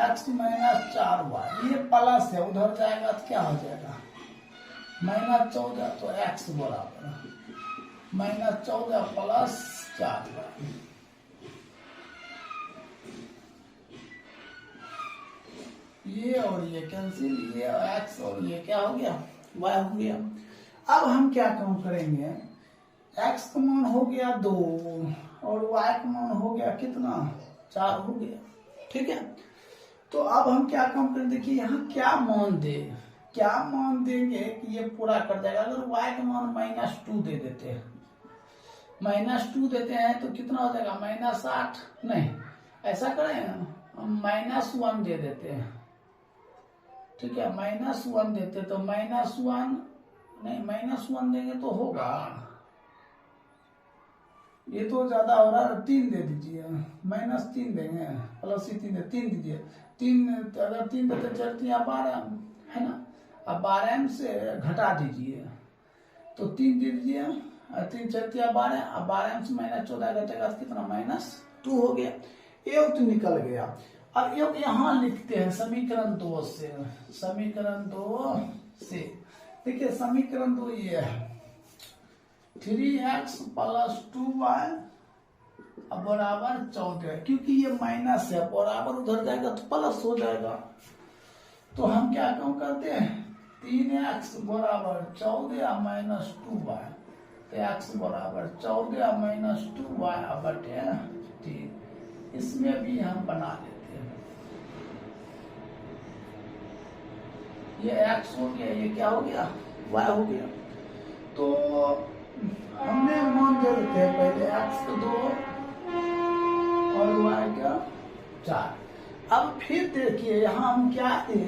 Speaker 1: x माइनस 4y ये प्लस है, उधर जाएगा तो क्या हो जाएगा माइनस 14, तो x बराबर माइनस 14 प्लस 4y, ये और ये कैंसिल, ये x और ये क्या हो गया y हो गया। अब हम क्या काम करेंगे, x का मान हो गया 2 और y का मान हो गया कितना 4 हो गया, ठीक है। तो अब हम क्या काम करें, देखिए यहाँ क्या मान देंगे कि ये पूरा कर जाएगा। अगर y का मान -2 दे देते हैं, -2 देते हैं तो कितना हो जाएगा -8, नहीं ऐसा करें -1 दे देते हैं, ठीक है, -1 देते तो -1 नहीं, -1 देंगे तो होगा, ये तो ज्यादा हो रहा है, 3 दे दीजिए, -3 देंगे, प्लस 3 दीजिए, 3 अगर 3 देते 4 12 है ना, अब 12 से घटा दीजिए तो 3 दे दीजिए, 3 4 12, अब 12 से -14 घटेगा तो कितना -2 हो गया, ये तो निकल गया। अब एक यहाँ लिखते हैं समीकरण 2 से, समीकरण 2 से देखिए, समीकरण 2 ये है 3x प्लस 2y बराबर 14, क्योंकि ये माइनस है, बराबर उधर जाएगा तो प्लस हो जाएगा। तो हम क्या काम करते हैं, 3x बराबर 14 माइनस 2y, तो x बराबर 14 माइनस 2y बटे 3, इसमें भी हम बना लेते हैं, ये x हो गया, ये क्या हो गया y हो गया। तो हमने मान दे देते हैं पहले x को 2 और y का 4। अब फिर देखिए यहाँ हम क्या थे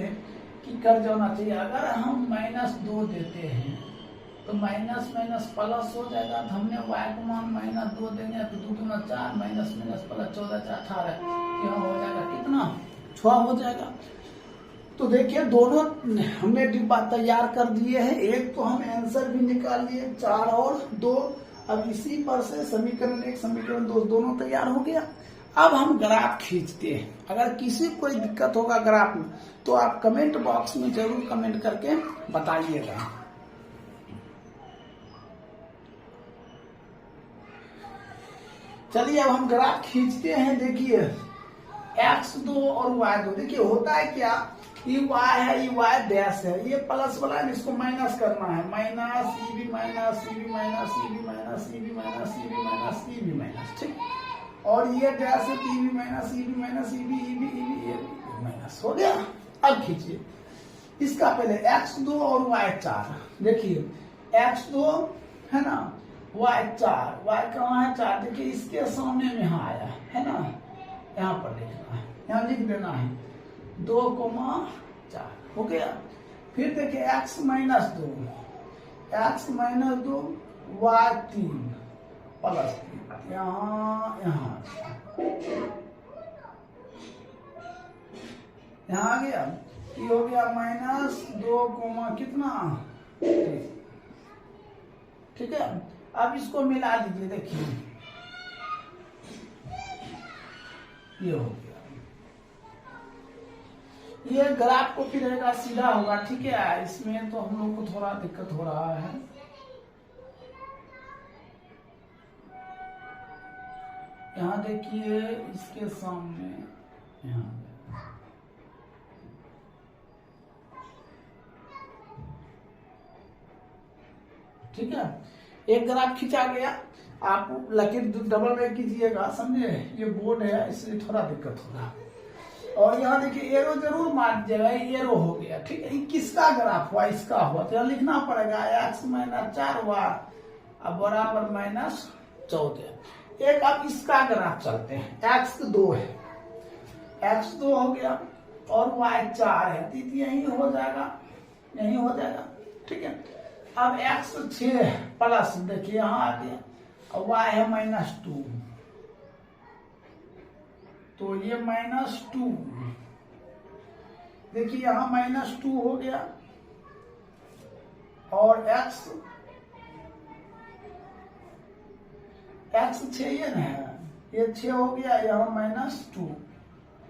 Speaker 1: कि कर जाना चाहिए, अगर हम -2 देते हैं तो माइनस माइनस प्लस हो जाएगा, तो हमने y को मान -2 देंगे तो 2 दूना 4 माइनस माइनस प्लस 14 4 18, यहाँ हो जाएगा कितना 6 हो जाएगा। तो देखिए दोनों हमने डिब्बा तैयार कर दिए हैं, एक तो हम आंसर भी निकाल लिए 4 और 2। अब इसी पर से समीकरण 1 समीकरण 2 दोनों तैयार हो गया। अब हम ग्राफ खींचते हैं। अगर किसी कोई दिक्कत होगा ग्राफ में तो आप कमेंट बॉक्स में जरूर कमेंट करके बताइएगा। चलिए अब हम ग्राफ खींचते हैं। देखिए x2 और y2, देखिए होता है क्या, ये y है, ये y डैश है, ये प्लस वाला है, इसको माइनस करना है, minus E B minus E B minus E B minus E B minus E B minus E B minus, ठीक। और ये डैश है E B minus E B minus E B E B E B minus, हो गया। अब खींचिए इसका, पहले x2 और y4, देखिए x2 है ना, y4, y कहाँ है 4, देखिए इसके सामने में यहाँ आया है ना, यहाँ पर लिखना है, यहाँ लिख देना है 2,4 हो गया। फिर देखिए x माइनस 2 y3 प्लस 3, यहाँ यहाँ आ गया। ये हो गया -2 कितना, ठीक है। अब इसको मिला लीजिए, देखिए ये हो गया। ये ग्राफ को फिर रहेगा सीधा होगा, ठीक है। इसमें तो हम लोग को थोड़ा दिक्कत हो रहा है। यहाँ देखिए इसके सामने, यहाँ ठीक है, एक ग्राफ खींचा गया। आप लकीर डबल में कीजिएगा, समझे। ये बोर्ड है इसलिए थोड़ा दिक्कत हो रहा है। और यहाँ देखिए एरो जरूर मार दीजिएगा, एरो हो गया, ठीक है। किसका ग्राफ हुआ, इसका हुआ, तो यहाँ लिखना पड़ेगा x -4 हुआ अब बराबर -14। एक अब इसका ग्राफ चलते हैं, x 2 है, x 2 हो गया और y 4 है, तो यही हो जाएगा, यही हो जाएगा, ठीक है। अब x 6 प्लस, देखिए यहाँ आ गया, और y है -2, तो ये -2, देखिए यहां -2 हो गया, और x 6 ये ना है, ये 6 हो गया, यहाँ -2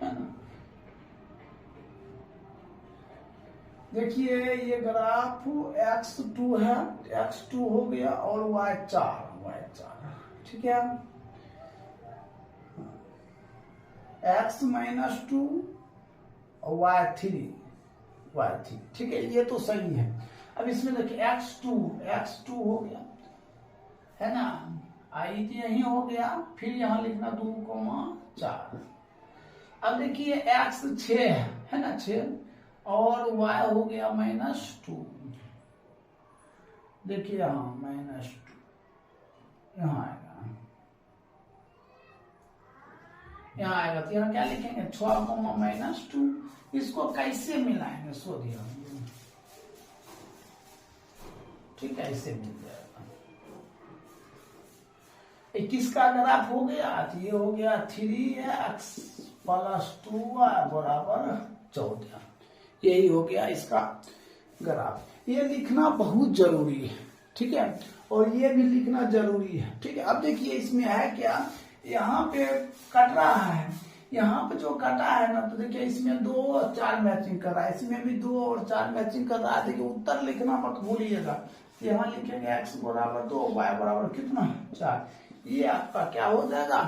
Speaker 1: है ना। देखिए ये ग्राफ x2 है, x2 हो गया और y 4, ठीक है। x -2 और y 3, ठीक है, ये तो सही है। अब इसमें देखिए x2 हो गया, है ना, आई यही हो गया, फिर यहाँ लिखना 2, 4। अब देखिए x 6 है ना, 6 और y हो गया -2, देखिए यहाँ -2, यहाँ आएगा, यहाँ आएगा, तो यहाँ क्या लिखेंगे 6, -2। इसको कैसे मिलाएंगे, सो दिया, ठीक है, ऐसे मिल जाएगा। 21 का ग्राफ हो गया, तो ये हो गया 3x + 2y बराबर 14, यही हो गया इसका ग्राफ। ये लिखना बहुत जरूरी है, ठीक है, और ये भी लिखना जरूरी है, ठीक है। अब देखिए इसमें है क्या, यहाँ पे कट रहा है, यहाँ पे जो कटा है ना, तो देखिए इसमें 2 और 4 मैचिंग कर रहा है, इसमें भी 2 और 4 मैचिंग कर रहा है। देखिए उत्तर लिखना मत भूलिएगा, यहाँ लिखेंगे x बराबर 2, y बराबर कितना 4, ये आपका क्या हो जाएगा,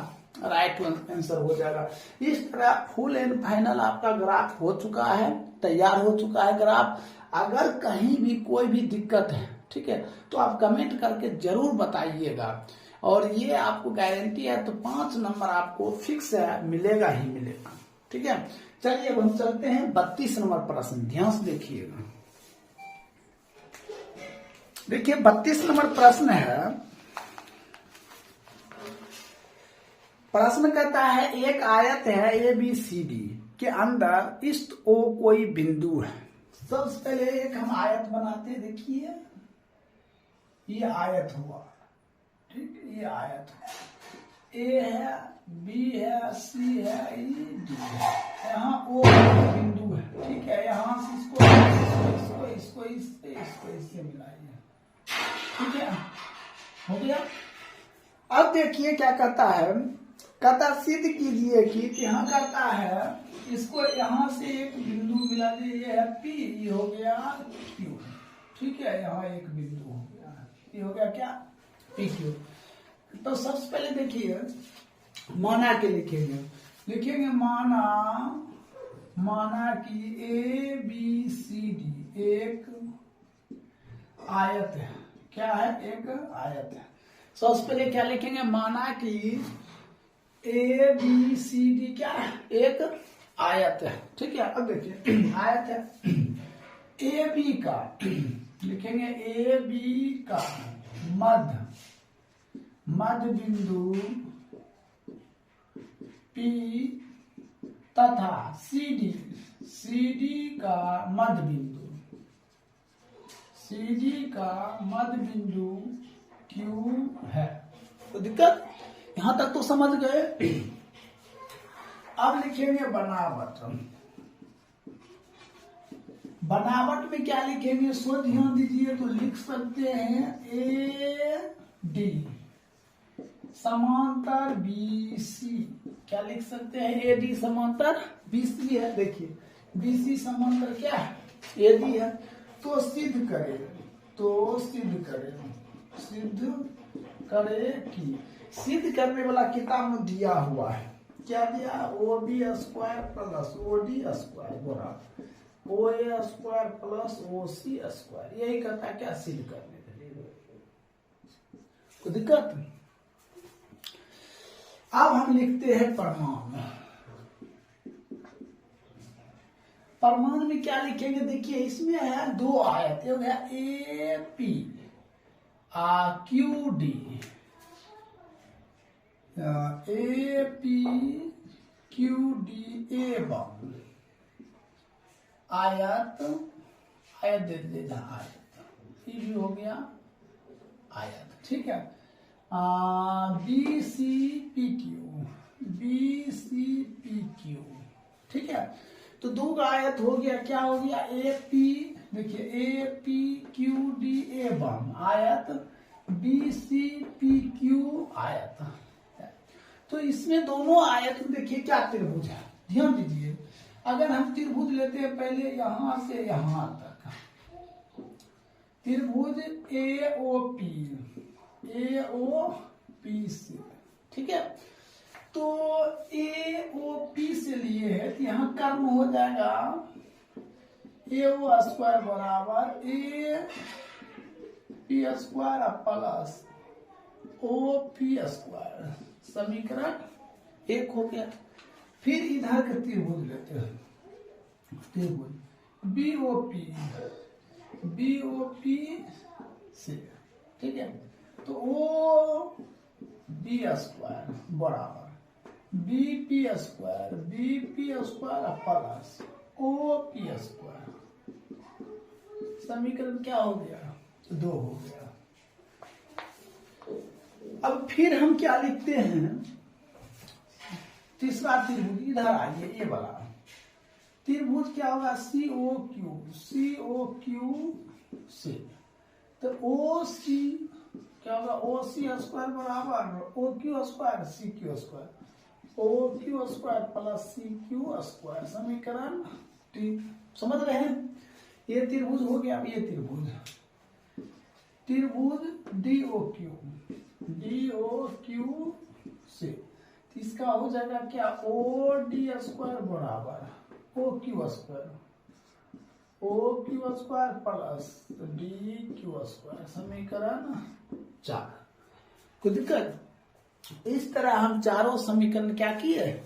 Speaker 1: राइट आंसर हो जाएगा। इस तरह फुल एंड फाइनल आपका ग्राफ हो चुका है, तैयार हो चुका है ग्राफ। अगर कहीं भी कोई भी दिक्कत है, ठीक है, तो आप कमेंट करके जरूर बताइएगा, और ये आपको गारंटी है, तो 5 नंबर आपको फिक्स है, मिलेगा ही मिलेगा, ठीक है। चलिए अब हम चलते हैं 32 नंबर प्रश्न, ध्यान से देखिएगा। देखिए 32 नंबर प्रश्न है, प्रश्न कहता है एक आयत है ABCD के अंदर इस्ट O कोई बिंदु है। सबसे पहले एक हम आयत बनाते हैं, देखिए ये आयत हुआ, ठीक, ये आयत है, A है, B है, C है, E D है, यहाँ O बिंदु है, ठीक है। यहाँ से इसको इससे मिलाइए, ठीक है, हो गया। अब देखिए क्या कहता है, कहता सिद्ध कीजिए कि यहाँ करता है, इसको यहाँ से एक बिंदु मिला दे, ये है P, ये हो गया Q, ठीक है, यहाँ एक बिंदु हो गया, ये हो गया क्या PQ। तो सबसे पहले देखिए माना के लिखेंगे माना कि ABCD एक आयत है, क्या है, एक आयत है। सबसे पहले क्या लिखेंगे, माना कि ABCD क्या है, एक आयत है, ठीक है। अब देखिए आयत है, AB का लिखेंगे, AB का मध्य बिंदु P तथा CD का मध्य बिंदु Q है। तो दिक्कत यहां तक तो समझ गए। अब लिखेंगे बनावट, बनावट में क्या लिखेंगे, सो ध्यान दीजिए, तो लिख सकते हैं ए डी समांतर बीसी। क्या लिख सकते हैं, ए डी समांतर बीसी है। देखिए बीसी समांतर क्या है, ए डी है। तो सिद्ध करे, कि सिद्ध करने वाला किताब में दिया हुआ है, क्या दिया, O B square plus O D square बराबर O A square plus O C square. यही कहता है क्या, सिद्ध करने के लिए। कोई दिक्कत। अब हम लिखते हैं प्रमाण। प्रमाण में क्या लिखेंगे, देखिए इसमें है दो आयत, एक है A P Q D, A P Q D एवं आयत दे देना, आयत ये भी हो गया आयत, ठीक है। बी सी पी क्यू, ठीक है। तो दो का आयत हो गया, क्या हो गया, ए पी, देखिए ए पी क्यू डी एवं आयत बी सी पी क्यू आयत। तो इसमें दोनों आयत में देखिए क्या त्रिभुज है, ध्यान दीजिए। अगर हम त्रिभुज लेते हैं पहले यहां से यहां तक, त्रिभुज ए ओ पी से, ठीक है। तो ए ओ पी से लिए है, तो यहाँ कर्म हो जाएगा ए ओ स्क्वायर बराबर A P square plus O P square, समीकरण एक हो गया। फिर इधर के त्रिभुज लेते हैं, त्रिभुज बी ओ पी से, ठीक है। तो ओ बी स्क्वायर बराबर B P square plus O P square, समीकरण क्या हो गया, दो हो गया। अब फिर हम क्या लिखते हैं, तीसरा त्रिभुज, इधर आइए, ये वाला त्रिभुज क्या होगा, सी ओ क्यू से। तो ओ सी क्या होगा, ओ सी स्क्वायर बराबर O Q square C Q square, O Q square plus C Q square, समीकरण समझ रहे हैं। ये त्रिभुज हो गया। अब ये त्रिभुज डी ओ क्यू से, तो इसका हो जाएगा क्या, ओ डी स्क्वायर बराबर O Q square plus D Q square, समीकरण 4। कोई दिक्कत। इस तरह हम चारों समीकरण क्या किए,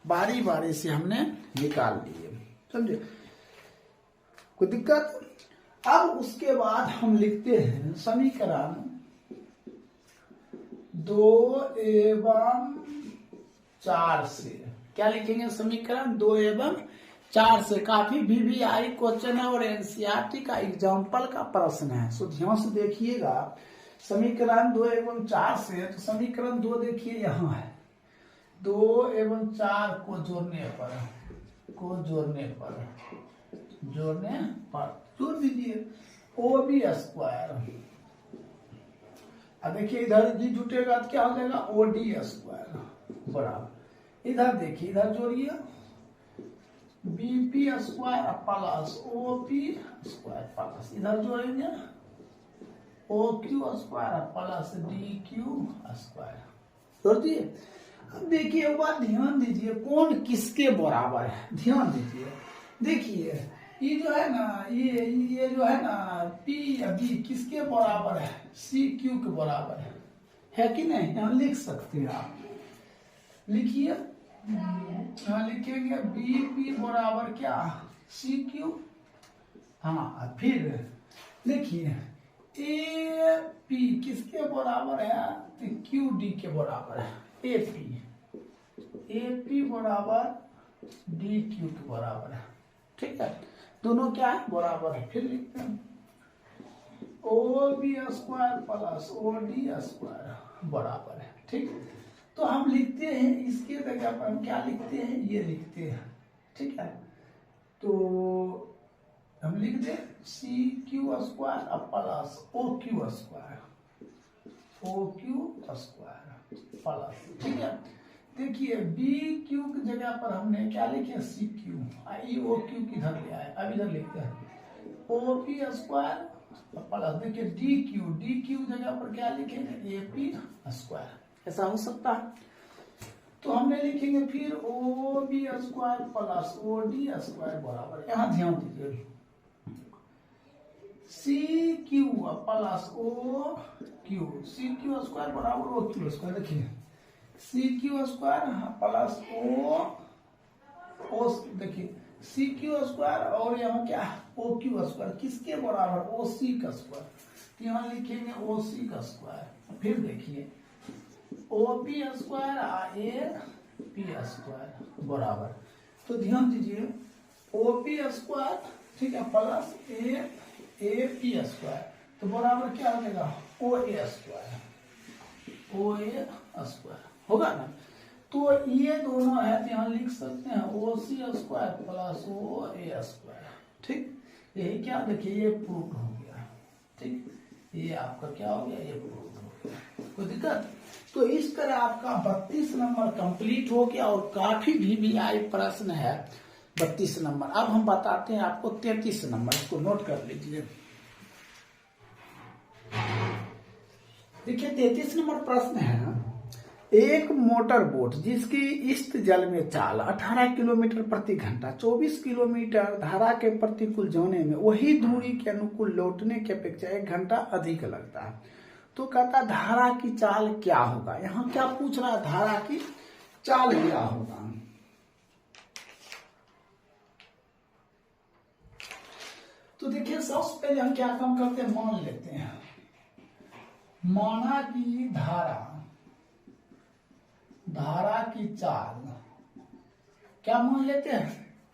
Speaker 1: बारी बारी से हमने निकाल लिए, समझे। कोई दिक्कत। अब उसके बाद हम लिखते हैं समीकरण 2 एवं 4 से। क्या लिखेंगे, समीकरण 2 एवं 4 से। काफी VVI क्वेश्चन है और एनसीईआरटी का एग्जाम्पल का प्रश्न है, सो ध्यान से देखिएगा। समीकरण 2 एवं 4 से, तो समीकरण 2 देखिए यहाँ है, 2 एवं 4 को जोड़ने पर जोड़ दीजिए ओ बी स्क्वायर। अब देखिए इधर जी जुटेगा तो क्या हो जाएगा, ओ डी स्क्वायर बराबर, इधर देखिए, इधर जोड़िए BP square plus O P square plus, इधर जोड़ेंगे O Q square plus D Q square, जोड़ दिए। अब देखिए एक बात ध्यान दीजिए, कौन किसके बराबर है, ध्यान दीजिए। देखिए ये जो है ना, ये जो है ना, पी या बी किसके बराबर है, सी क्यू के बराबर है कि नहीं। यहाँ लिख सकते हैं आप, लिखिए, यहाँ लिखेंगे बी पी बराबर क्या, सी क्यू। हाँ, फिर देखिए ए पी किसके बराबर है, तो क्यू डी के बराबर है, ए पी बराबर डी क्यू के बराबर है, ठीक है। दोनों क्या है, बराबर है। फिर लिखते हैं O B square plus O D square बराबर है, ठीक। तो हम लिखते हैं इसके जगह पर हम क्या लिखते हैं, ये लिखते हैं, ठीक है। तो हम लिख दे सी क्यू स्क्वायर अब plus O Q square plus, ठीक है। देखिए बी क्यू की जगह पर हमने क्या लिखे सी क्यू, आई ओ क्यू किधर ले आए, अब इधर लिखते हैं ओ पी स्क्वायर प्लस, देखिए डी क्यू जगह पर क्या लिखेंगे ए पी स्क्वायर, ऐसा हो सकता है। तो हमने लिखेंगे फिर O B square plus O D square बराबर, यहां ध्यान दीजिए C Q plus O Q, C Q square बराबर ओ क्यू स्क्वायर, देखिए C Q square plus O देखिए सी क्यू स्क्वायर और यहाँ क्या ओ क्यू स्क्वायर किसके बराबर ओ सी का स्क्वायर, तो यहाँ लिखेंगे ओ सी का स्क्वायर। फिर देखिए O P square A P square बराबर, तो ध्यान दीजिए ओ पी स्क्वायर ठीक है प्लस ए पी स्क्वायर, तो बराबर क्या हो जाएगा ओ ए स्क्वायर होगा ना। तो ये दोनों है तो यहाँ लिख सकते हैं ओ C square plus O A square, ठीक। यही क्या देखिए ये प्रूफ हो गया, ठीक, ये आपका क्या हो गया, ये प्रूफ हो गया, कोई दिक्कत। तो इस तरह आपका 32 नंबर कंप्लीट हो गया और काफी VVI प्रश्न है 32 नंबर। अब हम बताते हैं आपको 33 नंबर, इसको नोट कर लीजिए। देखिए 33 नंबर प्रश्न है, एक मोटर बोट जिसकी इष्ट जल में चाल 18 किलोमीटर प्रति घंटा 24 किलोमीटर धारा के प्रतिकूल जाने में वही दूरी के अनुकूल लौटने की अपेक्षा 1 घंटा अधिक लगता है, तो कहता धारा की चाल क्या होगा। यहाँ क्या पूछ रहा है, धारा की चाल क्या होगा। तो देखिए सबसे पहले हम क्या काम करते हैं, मान लेते हैं, माना कि धारा की चाल क्या मान लेते हैं,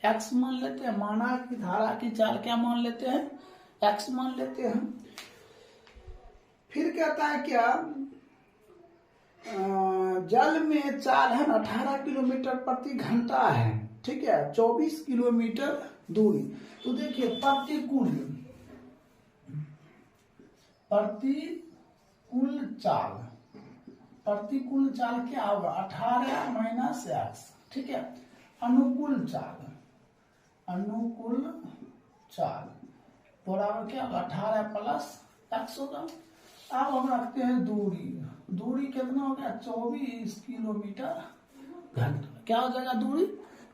Speaker 1: x मान लेते हैं। माना कि धारा की चाल क्या मान लेते हैं, x मान लेते हैं। फिर कहता है क्या, जल में चाल है ना 18 किलोमीटर प्रति घंटा है, ठीक है, 24 किलोमीटर दूरी। तो देखिए प्रतिकूल चाल क्या होगा 18 माइनस x, ठीक है। अनुकूल चाल बराबर क्या होगा 18 प्लस x होगा। अब हम रखते हैं दूरी कितना हो गया 24 किलोमीटर घंटा, क्या हो जाएगा दूरी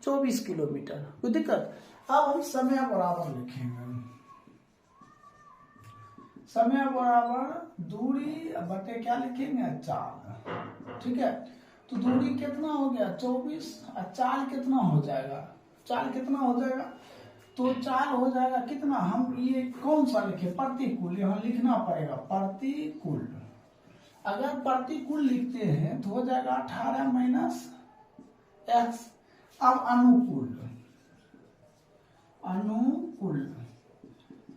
Speaker 1: 24 किलोमीटर, कोई दिक्कत। अब हम समय बराबर लिखेंगे, समय बराबर दूरी बटे क्या लिखेंगे चाल, ठीक है। तो दूरी कितना हो गया 24 और चाल कितना हो जाएगा, तो चाल हो जाएगा कितना, हम ये कौन सा लिखे प्रतिकूल, यहाँ लिखना पड़ेगा प्रतिकूल। अगर प्रतिकूल लिखते हैं तो हो जाएगा 18 माइनस x। अब अनुकूल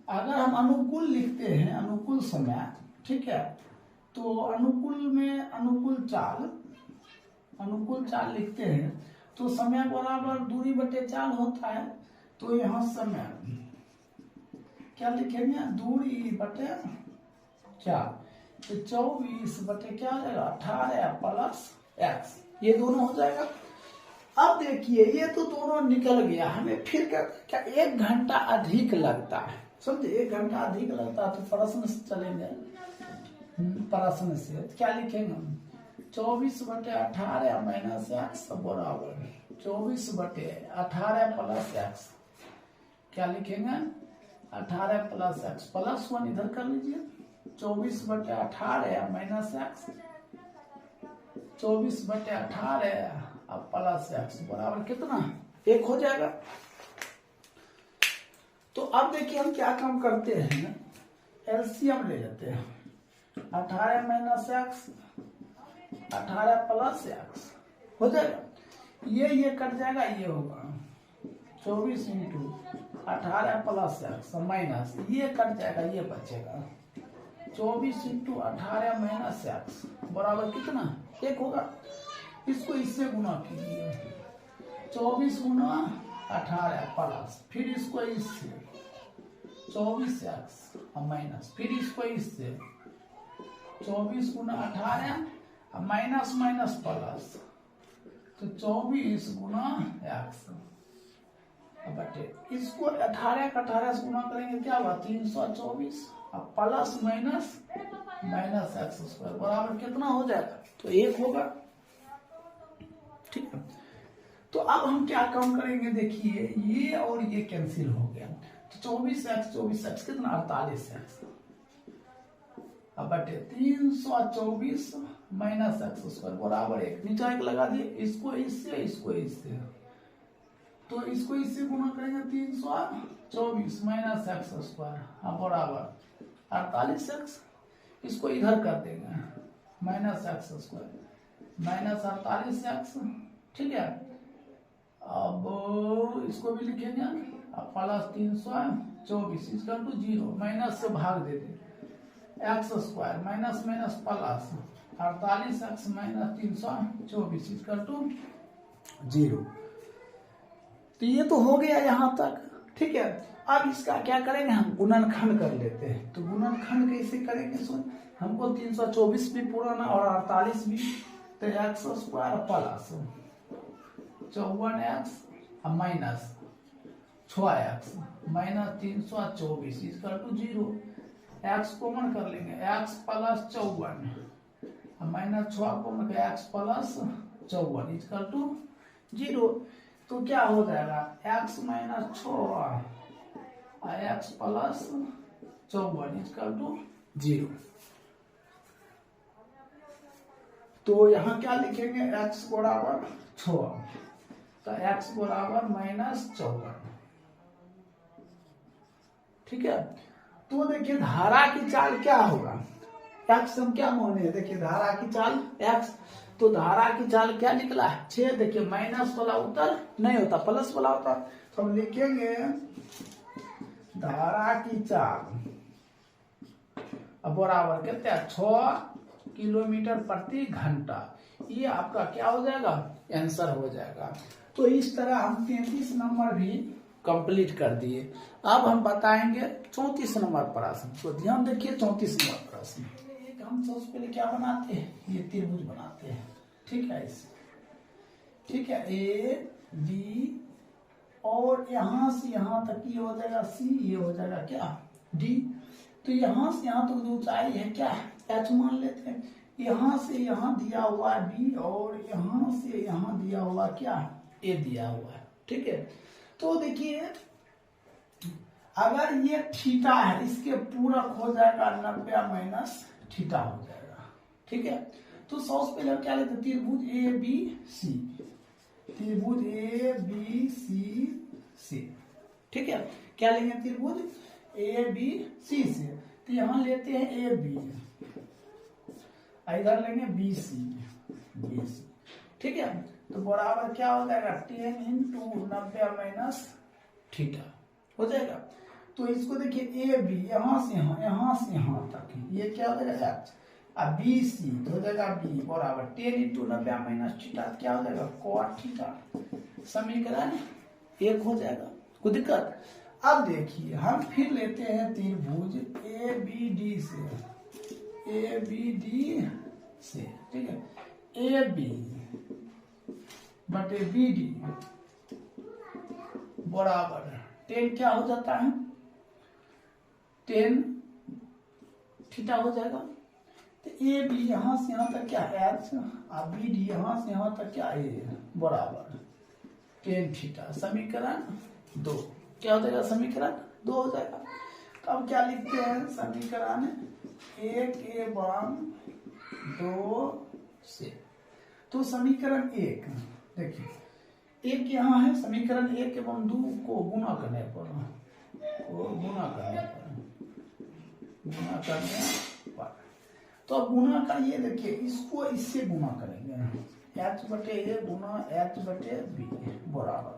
Speaker 1: अगर हम अनुकूल लिखते हैं, अनुकूल समय, ठीक है, तो अनुकूल चाल लिखते हैं तो समय बराबर दूरी बटे चाल होता है। तो यहाँ समय क्या लिखेंगे, दूरी बटे चाल, तो 24 बटे क्या हो जाएगा 18 प्लस x, ये दोनों हो जाएगा। अब देखिए ये तो दोनों निकल गया, हमें फिर क्या 1 घंटा अधिक लगता है, समझे, 1 घंटा अधिक लगता है। तो प्रश्न से चलेंगे, प्रश्न से क्या लिखेंगे 24 बटे 18 माइनस x बराबर 24 बटे 18 प्लस x, क्या लिखेंगे 18 प्लस x, प्लस 1 इधर कर लीजिए, 24 बटे 18 माइनस x, 24 बटे 18 अब प्लस x बराबर कितना 1 हो जाएगा। तो अब देखिए हम क्या काम करते हैं, एलसीएम ले लेते हैं, 18 माइनस x 18 प्लस x हो जाएगा, ये कट जाएगा, ये होगा 24 इंटू 18 प्लस x माइनस ये कट जाएगा, ये बचेगा 24 इंटू 18 माइनस x बराबर कितना 1 होगा। इसको इससे गुना कीजिए, 24 गुना 18 प्लस, फिर इसको इससे 24x और माइनस, फिर इसको इससे 24 गुना 18 और माइनस माइनस प्लस, तो 24 गुना x बटे इसको 18 का 18 से गुना करेंगे क्या हुआ 324 और plus minus minus x square बराबर कितना हो जाएगा, तो 1 होगा। ठीक है, तो अब हम क्या काम करेंगे, देखिए ये और ये कैंसिल हो गया, तो 24x कितना 48x अब बटे 324 माइनस एक्स स्क्वायर बराबर 1, नीचे 1 लगा दिए, इसको इससे तो इसको इससे गुना करेंगे 324 माइनस एक्स स्क्वायर बराबर 48x, इसको इधर कर देंगे minus x square minus 48x। ठीक है, अब इसको भी लिखेंगे अब प्लस 324 इसका टू 0 माइनस से भाग दे दें x square minus minus plus 48x minus 324 इसका टू 0। तो ये तो हो गया यहां तक। ठीक है, अब इसका क्या करेंगे, हम गुणनखंड कर लेते हैं। तो गुणनखंड कैसे करेंगे, सुन हमको 324 भी पुराना और 48 भी, तो x square plus 54x minus 6x minus 324 इसका टू 0, एक्स कॉमन कर लेंगे x प्लस 54 माइनस 6 कॉमन कर x प्लस 54 इसका टू 0। तो क्या हो जाएगा x माइनस 6 x प्लस 54 इसका टू 0। तो यहाँ क्या लिखेंगे x बराबर 6, तो x बराबर माइनस 54। ठीक है, तो देखिए धारा की चाल क्या होगा, x हम क्या माने, देखिए धारा की चाल x, तो धारा की चाल क्या निकला है 6। देखिए माइनस वाला उत्तर नहीं होता, प्लस वाला होता, तो हम लिखेंगे धारा की चाल अब बराबर कितना 6 किलोमीटर प्रति घंटा, ये आपका क्या हो जाएगा आंसर हो जाएगा। तो इस तरह हम 33 नंबर भी कंप्लीट कर दिए। अब हम बताएंगे 34 नंबर प्रश्न, तो ध्यान देखिए 34 नंबर प्रश्न। एक हम सबसे पहले क्या बनाते हैं, ये त्रिभुज बनाते हैं। ठीक है, इसे ठीक है ए बी और यहां से यहां तक ये हो जाएगा सी, ये हो जाएगा क्या डी। तो यहां से यहां तक ऊंचाई है क्या एच मान लेते हैं, यहां से यहां दिया हुआ बी और यहां से यहां दिया हुआ क्या ए दिया हुआ है। ठीक है, तो देखिए अगर ये थीटा है, इसके पूरक हो जाएगा 90 माइनस थीटा हो जाएगा। ठीक है, तो सबसे पहले क्या लेते हैं त्रिभुज ए बी सी, त्रिभुज ए बी सी। ठीक है, क्या लेंगे त्रिभुज ए बी सी से, तो यहां लेते हैं ए बी, इधर लेंगे बी सी। ठीक है, तो बराबर क्या हो जाएगा 10 इंटू 90 माइनस थीटा हो जाएगा। तो इसको देखिए ए बी यहां से यहां तक ये क्या हो जाएगा एच, अब बी सी तो हो जाएगा बी बराबर 10 इंटू 90 माइनस थीटा, क्या हो जाएगा cot थीटा, समीकरण 1 हो जाएगा। कोई दिक्कत। अब देखिए हम फिर लेते हैं त्रिभुज ए बी डी से, ठीक है ए बी बटे बी डी बराबर 10 क्या हो जाता है 10 थीटा हो जाएगा। तो ए बी यहां से यहां तक क्या एच और बी डी यहां से यहां तक क्या ए बराबर 10 थीटा, समीकरण 2 क्या हो जाएगा, समीकरण 2 हो जाएगा। तो अब क्या लिखते हैं समीकरण 1 एवं 2 से। तो समीकरण 1 देखिए 1 यहाँ है, समीकरण 1 एवं 2 को गुना करने पर तो अब गुना करिए, देखिए इसको इससे गुना करेंगे एच बटे ए गुना एच बटे बी बराबर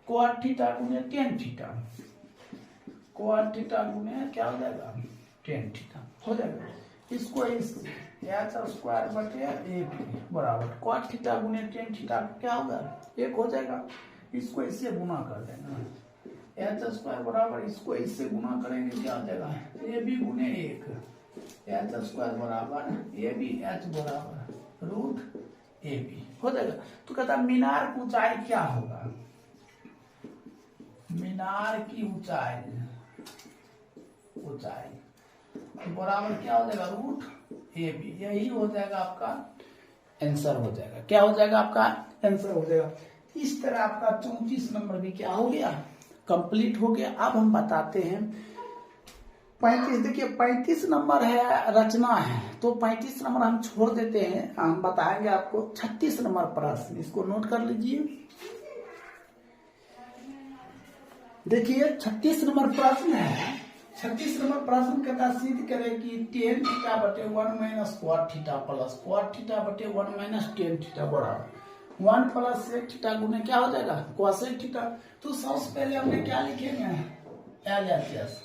Speaker 1: cot थीटा गुने tan थीटा, cot थीटा गुने क्या हो जाएगा tan थीटा हो जाएगा। इसको इस एच स्क्वायर बटे ए बराबर cot थीटा गुने tan थीटा क्या होगा 1 हो जाएगा। इसको इससे गुना कर देना एच स्क्वायर बराबर इसको इससे गुना करेंगे क्या हो जाएगा ए बी गुने 1 एच स्क्वायर बराबर ए बी एच बराबर रूट ए बी हो जाएगा। तो कहता मीनार की ऊंचाई क्या होगा, मीनार की ऊंचाई बराबर क्या हो जाएगा रूट ए बी, यही हो जाएगा आपका आंसर हो जाएगा। क्या हो जाएगा आपका आंसर हो जाएगा। इस तरह आपका 34 नंबर भी क्या हो गया कंप्लीट हो गया। अब हम बताते हैं 35। देखिए 35 नंबर है रचना है, तो 35 नंबर हम छोड़ देते हैं, हम बताएंगे आपको 36 नंबर प्रश्न, इसको नोट कर लीजिए। देखिए 36 नंबर प्रश्न है। 36 नंबर प्रश्न कहता सिद्ध करे कि tan थीटा बटे 1 minus cot theta plus cot theta बटे 1 माइनस tan थीटा बराबर 1 प्लस sec थीटा गुने क्या हो जाएगा cosec थीटा। तो सबसे पहले हमने क्या लिखेंगे LHS,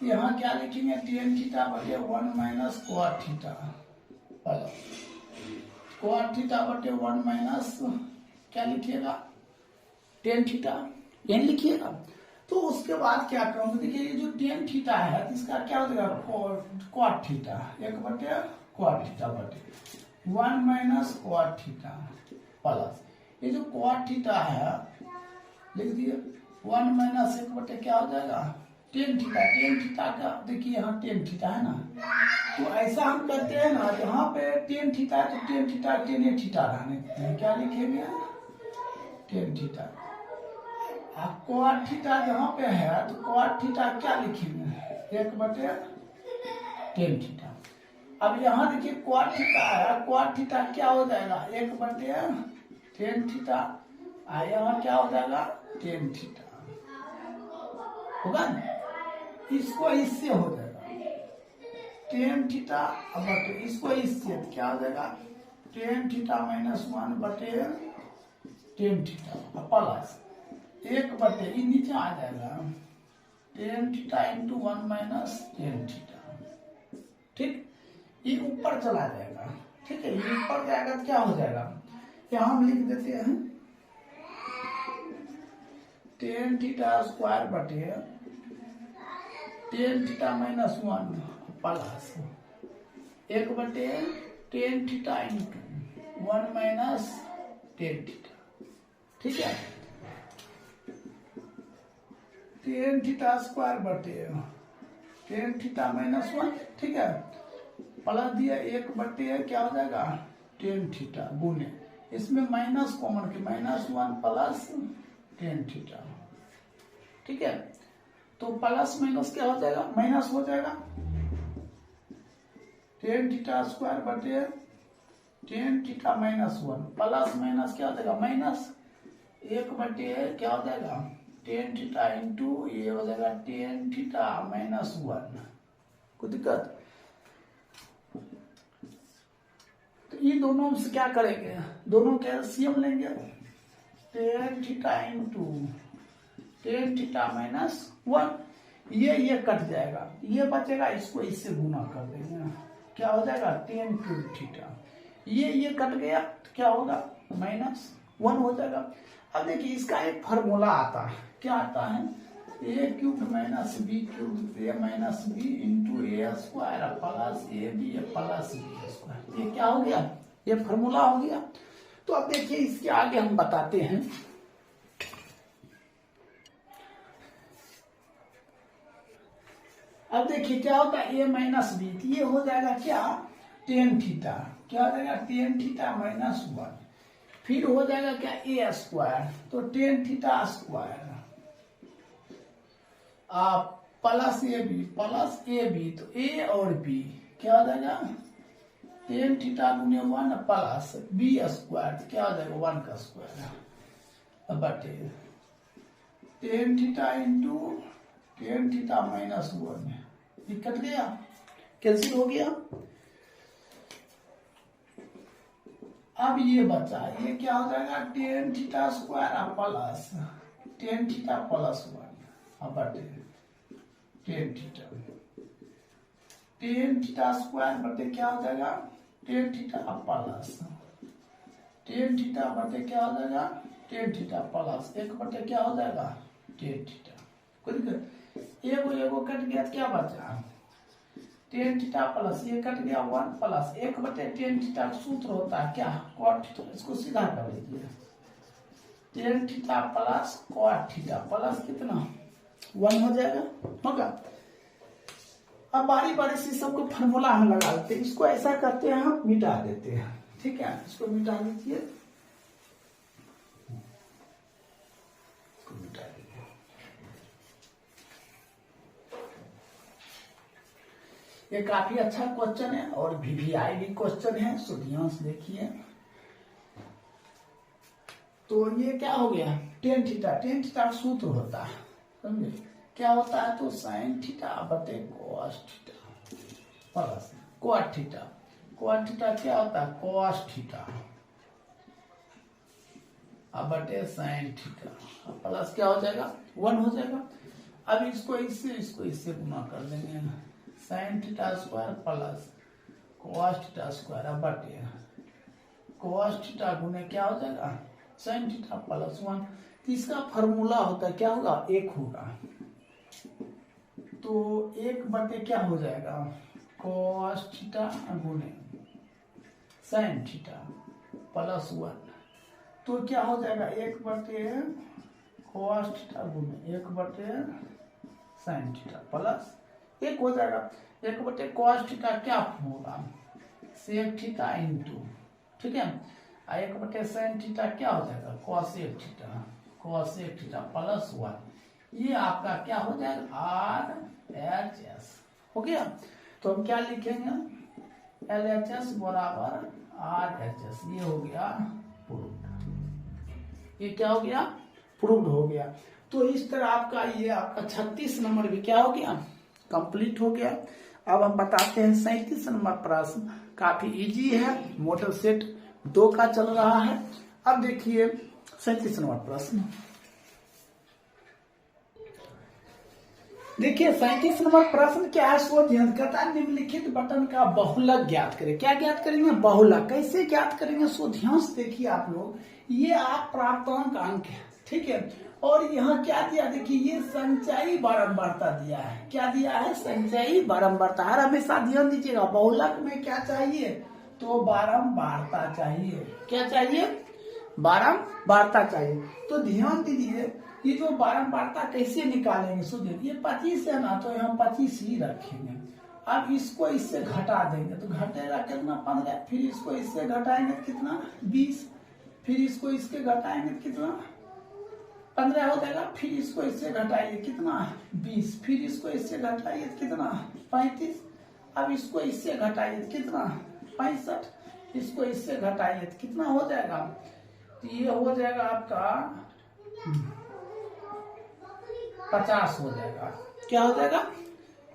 Speaker 1: यहाँ क्या लिखेंगे tan थीटा बटे 1 minus cot theta plus cot theta बटे 1 माइनस क्या लिखिएगा tan थीटा n लिखिएगा। तो उसके बाद क्या करूंगा, देखिए ये जो tan थीटा है इसका क्या हो जाएगा cot थीटा 1 बटे cot थीटा बटे 1 माइनस cot थीटा प्लस ये जो cot थीटा है लिख दिए 1 माइनस 1 बटे क्या हो जाएगा tan थीटा का देखिए यहाँ tan थीटा है ना, तो ऐसा हम करते हैं ना जहाँ पे tan थीटा है तो tan थीटा tan थीटा रहने देते हैं, क्या लिखेंगे tan थीटा। cot थीटा जहाँ पे है तो cot थीटा क्या लिखेंगे 1 बटे tan थीटा। अब यहाँ देखिए cot थीटा है, cot थीटा क्या हो जाएगा 1 बटे tan थीटा, यहाँ क्या हो जाएगा tan थीटा होगा ना, इसको इससे हो जाएगा tan थीटा बटे इसको इससे क्या हो जाएगा tan थीटा माइनस 1 बटे tan थीटा प्लस 1 बटे ये नीचे आ जाएगा tan theta into 1 minus tan theta. ठीक, ये ऊपर चला जाएगा। ठीक है, ये ऊपर जाएगा तो क्या हो जाएगा यहाँ हम लिख देते हैं tan थीटा स्क्वायर बटे tan थीटा माइनस 1 प्लस 1 बटे tan theta into 1 minus tan theta. ठीक है, tan थीटा स्क्वायर बटे tan थीटा माइनस 1, ठीक है, प्लस दिया 1 बटे क्या हो जाएगा tan थीटा गुने इसमें माइनस कॉमन के माइनस 1 प्लस tan थीटा। ठीक है, तो प्लस माइनस क्या हो जाएगा माइनस हो जाएगा tan थीटा स्क्वायर बटे tan theta minus 1 plus minus क्या हो जाएगा माइनस 1 बटे क्या हो जाएगा tan थीटा इंटू ये हो जाएगा tan थीटा माइनस 1। कोई दिक्कत, तो ये दोनों से क्या करेंगे दोनों के एलसीएम लेंगे tan theta into tan theta minus 1, ये कट जाएगा, ये बचेगा, इसको इससे गुना कर देंगे क्या हो जाएगा tan क्यूब थीटा, ये कट गया तो क्या होगा माइनस 1 हो जाएगा। अब देखिए इसका एक फार्मूला आता है, क्या आता है a cube minus B cube a minus B into A square plus A B plus B square, ये क्या हो गया ये फार्मूला हो गया। तो अब देखिए इसके आगे हम बताते हैं। अब देखिए क्या होता है a माइनस बी, ये हो जाएगा क्या tan थीटा, क्या हो जाएगा tan थीटा माइनस 1, फिर हो जाएगा क्या ए स्क्वायर, तो tan theta square plus A B, तो ए और बी क्या हो जाएगा tan थीटा गुने 1 प्लस बी स्क्वायर, तो क्या हो जाएगा 1 का स्क्वायर बटे tan theta into tan theta minus 1, ये कट गया कैंसिल हो गया। अब ये बचा, ये क्या हो जाएगा tan theta square plus tan theta plus 1 बटे tan थीटा स्क्वायर बटे क्या हो जाएगा tan theta plus tan theta बटे क्या हो जाएगा tan थीटा प्लस 1 बटे क्या हो जाएगा tan थीटा। कोई दिक्कत। एगो कट गया तो क्या बचा, टेन थीटा प्लस ये कट गया 1 प्लस 1/tan थीटा का सूत्र होता है क्या, cot थीटा। इसको सीधा कर लीजिए, tan theta plus cot theta plus कितना 1 हो जाएगा, होगा। अब बारी बारी से सबको फार्मूला हम लगा लेते हैं। इसको ऐसा करते हैं, हम मिटा देते हैं, ठीक है। इसको मिटा दीजिए, इसको मिटा दीजिए। ये काफी अच्छा क्वेश्चन है और VVI क्वेश्चन है, सो ध्यान से देखिए। तो ये क्या हो गया, tan थीटा सूत्र होता है, समझे क्या होता है, तो sin थीटा बटे cos theta plus cot theta क्या होता है cos थीटा बटे sin थीटा प्लस क्या हो जाएगा 1 हो जाएगा। अब इसको इससे गुना कर देंगे, sin theta square plus cos theta square बटे cos थीटा गुने क्या हो जाएगा sin थीटा प्लस 1। तो इसका फॉर्मूला होता है क्या होगा, 1 होगा। तो 1 बटे क्या हो जाएगा cos थीटा गुने sin थीटा प्लस 1। तो क्या हो जाएगा 1 बटे cos थीटा गुने 1 बटे sin थीटा प्लस 1 हो जाएगा। 1 बटे cos थीटा क्या होगा sec थीटा इंटू, ठीक है। 1 बटे sin थीटा क्या हो जाएगा cosec थीटा प्लस 1। ये आपका क्या हो जाएगा RHS हो गया। तो हम क्या लिखेंगे LHS बराबर RHS, ये हो गया प्रूव्ड। ये क्या हो गया प्रूव्ड हो गया। तो इस तरह आपका ये आपका 36 नंबर भी क्या हो गया कंप्लीट हो गया। अब हम बताते हैं 37 नंबर प्रश्न, काफी इजी है, मॉडल सेट 2 का चल रहा है। अब देखिए 37 नंबर प्रश्न, देखिए 37 नंबर प्रश्न क्या है, सो कहता है निम्नलिखित बटन का बहुलक ज्ञात करें। क्या ज्ञात करेंगे बहुलक, कैसे ज्ञात करेंगे, सो ध्यान से देखिए आप लोग। ये आप प्राप्तांक अंक है, ठीक है। और यहाँ क्या दिया, देखिए ये संचयी बारंबारता दिया है। क्या दिया है संचयी बारंबारता। हर हमेशा ध्यान दीजिएगा, बहुलक में क्या चाहिए तो बारंबारता चाहिए। क्या चाहिए बारंबारता चाहिए। तो ध्यान दीजिए ये जो बारंबारता कैसे निकालेंगे, सुनिए ये 25 है ना, तो यहाँ 25 ही रखेंगे। अब इसको इससे घटा देंगे तो घटेगा कितना 15, फिर इसको इससे घटाएंगे कितना 20, फिर इसको इसके घटाएंगे कितना 15 हो जाएगा, फिर इसको इससे घटाइए कितना 20, फिर इसको इससे घटाइए कितना 35, अब इसको इससे घटाइए कितना 65, इसको इससे घटाइए कितना हो जाएगा, तो ये हो जाएगा आपका 50 हो जाएगा। क्या हो जाएगा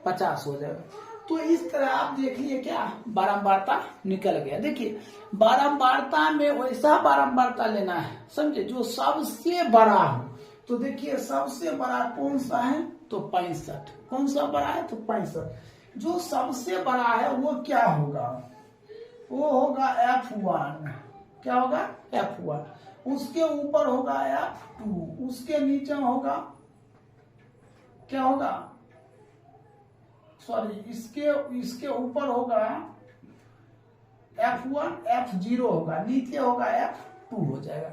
Speaker 1: 50 हो जाएगा। तो इस तरह आप देखिए क्या बारंबारता निकल गया। देखिए बारंबारता में वैसा बारंबारता लेना है, समझे, जो सबसे बड़ा हो। तो देखिए सबसे बड़ा कौन सा है तो 65, कौन सा बड़ा है तो 65। जो सबसे बड़ा है वो क्या होगा, वो होगा F1। क्या होगा F1। उसके ऊपर होगा F2, उसके नीचे होगा क्या होगा, सॉरी इसके ऊपर होगा F1, F0 होगा, नीचे होगा F2 हो जाएगा।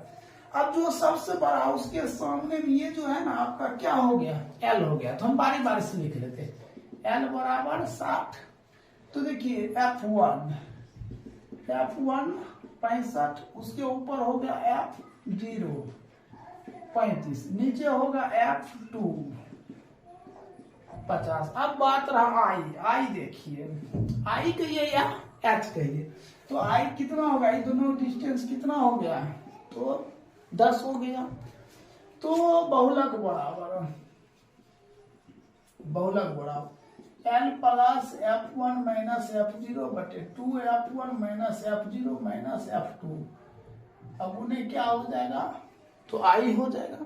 Speaker 1: अब जो सबसे बड़ा उसके सामने में ये जो है ना आपका क्या हो गया L हो गया। तो हम बारी बारी से लिख लेते हैं L बराबर 60। तो देखिए F1 65, उसके ऊपर हो गया F0 35, नीचे होगा F2 50। अब बात रहा आई देखिए आई कहिए या H कहिए, तो आई कितना होगा, ये दोनों डिस्टेंस कितना हो गया तो 10 हो गया। तो बहुलक बराबर L plus F1 minus F0 बटे 2F1 minus F0 minus F2। अब उन्हें क्या हो जाएगा तो आई हो जाएगा।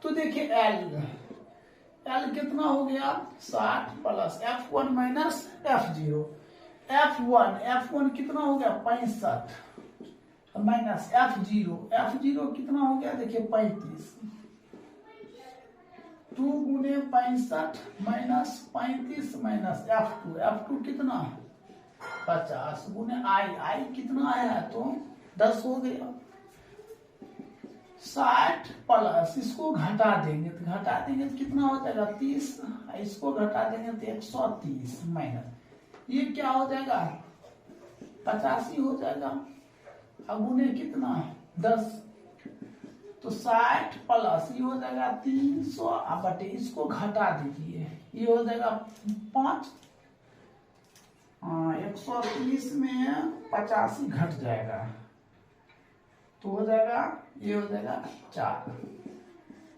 Speaker 1: तो देखिए L कितना हो गया 60 plus F1 minus F0, F1 कितना हो गया 65 माइनस F0 कितना हो गया देखिए 35 2 गुने 65 माइनस 35 माइनस F2 कितना 50 गुने आई कितना आया तो 10 हो गया। 60 प्लस इसको घटा देंगे तो कितना हो जाएगा 30, इसको घटा देंगे तो 130 माइनस ये क्या हो जाएगा 85 हो जाएगा। अब गुने कितना 10 तो 60 प्लस ये हो जाएगा 300 बटे इसको घटा दीजिए ये हो जाएगा 5 130 में 85 घट जाएगा तो हो जाएगा ये हो जाएगा 4।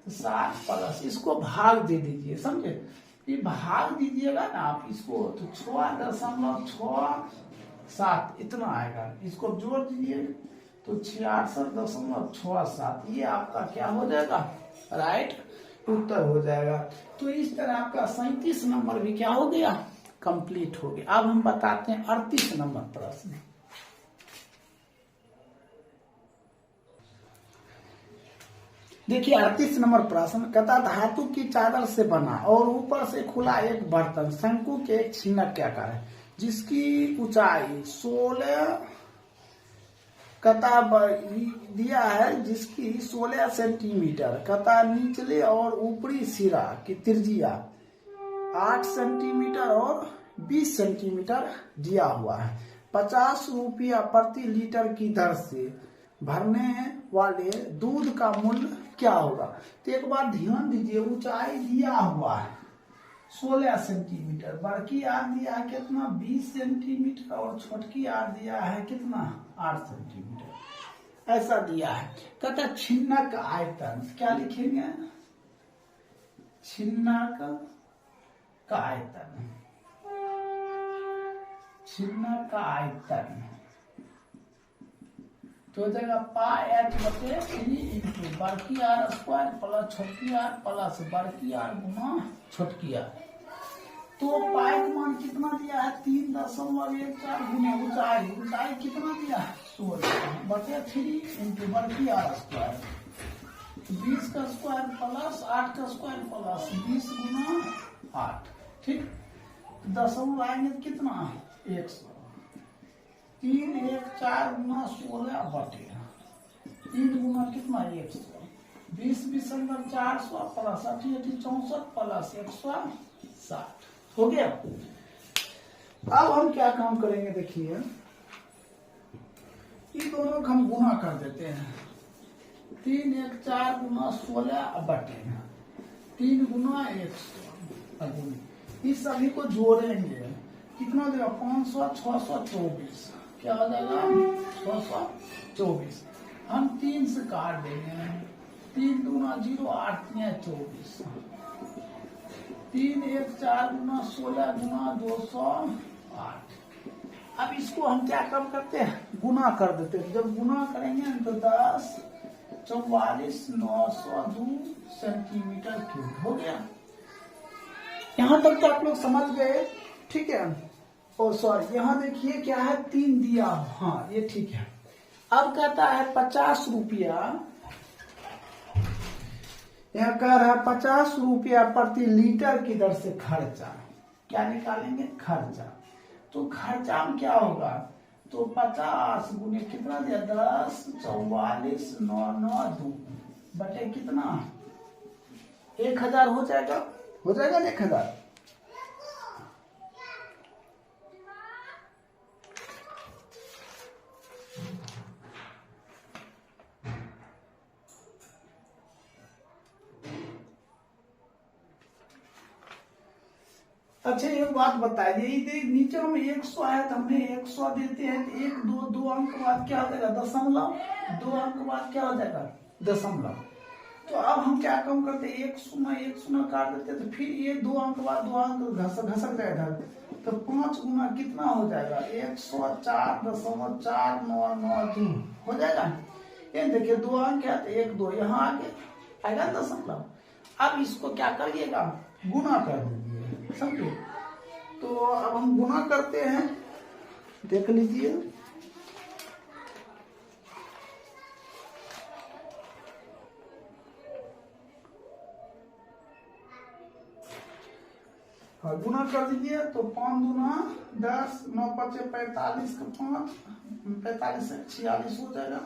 Speaker 1: तो 60 प्लस इसको भाग दे दीजिए समझे, ये भाग दीजिएगा ना आप इसको तो 6.67 इतना आएगा, इसको जोड़ दीजिए तो 66.67 ये आपका क्या हो जाएगा राइट उत्तर हो जाएगा। तो इस तरह आपका 37 नंबर भी क्या हो गया कंप्लीट हो गया। अब हम बताते हैं 38 नंबर प्रश्न। देखिए 38 नंबर प्रश्न कहता धातु की चादर से बना और ऊपर से खुला एक बर्तन शंकु के एक छिन्नक के आकार है जिसकी ऊंचाई 16 कता दिया है जिसकी 16 सेंटीमीटर कता निचले और ऊपरी सिरा की त्रिज्या 8 सेंटीमीटर और 20 सेंटीमीटर दिया हुआ है। 50 रुपया प्रति लीटर की दर से भरने वाले दूध का मूल्य क्या होगा। तो एक बार ध्यान दीजिए ऊंचाई दिया हुआ है 16 सेंटीमीटर, बड़की आर दिया है कितना 20 सेंटीमीटर और छोटकी आर दिया है कितना 8 सेंटीमीटर ऐसा दिया है। कहता छिन्नक आयतन क्या लिखेंगे छिन्नक का आयतन, छिन्नक का आयतन तो हो जाएगा पाई एच बटे 3 इंटू बड़की आर स्क्वायर प्लस छोटकी आर प्लस बड़की आर गुना छोटकी आर। तो पाई का मान कितना दिया है 3.14 गुना ऊंचाई कितना दिया है 16 बटे 3 इंटू बड़की आर स्क्वायर 20 का स्क्वायर प्लस 8 का स्क्वायर प्लस 20 गुना 8 ठीक। दशमलव आएंगे कितना 100 3 1 4 गुना 16 बटे 3 गुना कितना 100 20 20 अंदर 400 प्लस 80 64 प्लस 160 हो गया। अब हम क्या काम करेंगे देखिए ये दोनों को हम गुना कर देते हैं 3 1 4 गुना 16 बटे 3 गुना 100 इस सभी को जोड़ेंगे कितना देगा 500 624 क्या हो जाएगा 624 हम 3 से काट देंगे 3 दूना 0 8 24 3 1 4 गुना 16 गुना 208। अब इसको हम क्या कम करते हैं गुना कर देते हैं, जब गुना करेंगे तो 10 44 902 सेंटीमीटर क्यूब हो गया। यहां तक तो आप लोग समझ गए ठीक है। और सॉरी यहाँ देखिए क्या है 3 दिया हाँ ये ठीक है। अब कहता है 50 रुपया यहाँ कह रहा है 50 रुपया प्रति लीटर की दर से खर्चा क्या निकालेंगे खर्चा। तो खर्चा में क्या होगा तो 50 गुने कितना दिया 10 44 992 बटे कितना 1000 हो जाएगा 1000। अच्छा एक बात बताइए नीचे में 100 आया तो हमने 100 देते हैं तो 1 2 अंक बाद क्या हो जाएगा दशमलव 2 अंक बाद क्या हो जाएगा दशमलव। तो अब हम क्या काम करते हैं 1 शून्य काट देते तो फिर ये 2 अंक बाद 2 अंक घसक जाएगा तो 5 गुना कितना हो जाएगा 104.4992 हो जाएगा। ये देखिए 2 अंक है तो 1 2 यहाँ आगे आएगा दशमलव। अब इसको क्या करिएगा गुना कर दीजिए समझे। तो अब हम गुना करते हैं देख लीजिए और गुना कर दीजिए तो 5 दूना 10, 9 पचे 45 का 5, 45 से 46 हो जाएगा,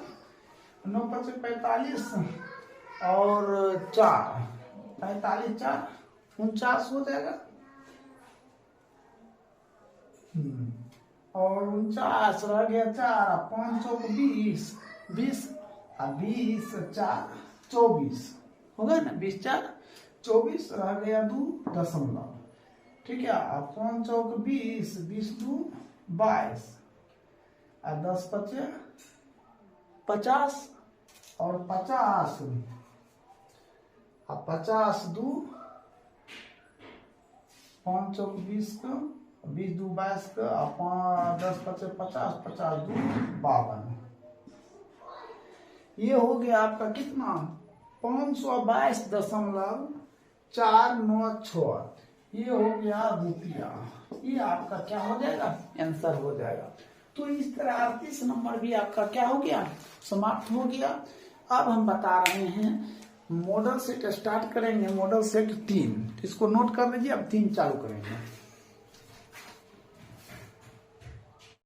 Speaker 1: 9 पचे 45 और 4, 45 4 49 हो जाएगा। और 49 रह गया 4, 5 चौक 20, 20 और 20 4 24 हो गया ना, 20 4 24 रह गया 2 दशमलव, ठीक है। अब 5 चौक 20, 20 2 22 और 10 पचे 50 और 50 और 50 2 5 चौक 20 का, 20 2 22 का, 10 पचे 50, 50 2 52। ये हो गया आपका कितना 522.496। ये हो गया द्वितीय। ये आपका क्या हो जाएगा, आंसर हो जाएगा। तो इस तरह 38 नंबर भी आपका क्या हो गया, समाप्त हो गया। अब हम बता रहे हैं मॉडल सेट स्टार्ट करेंगे, मॉडल सेट 3, इसको नोट कर लीजिए। अब 3 चालू करेंगे।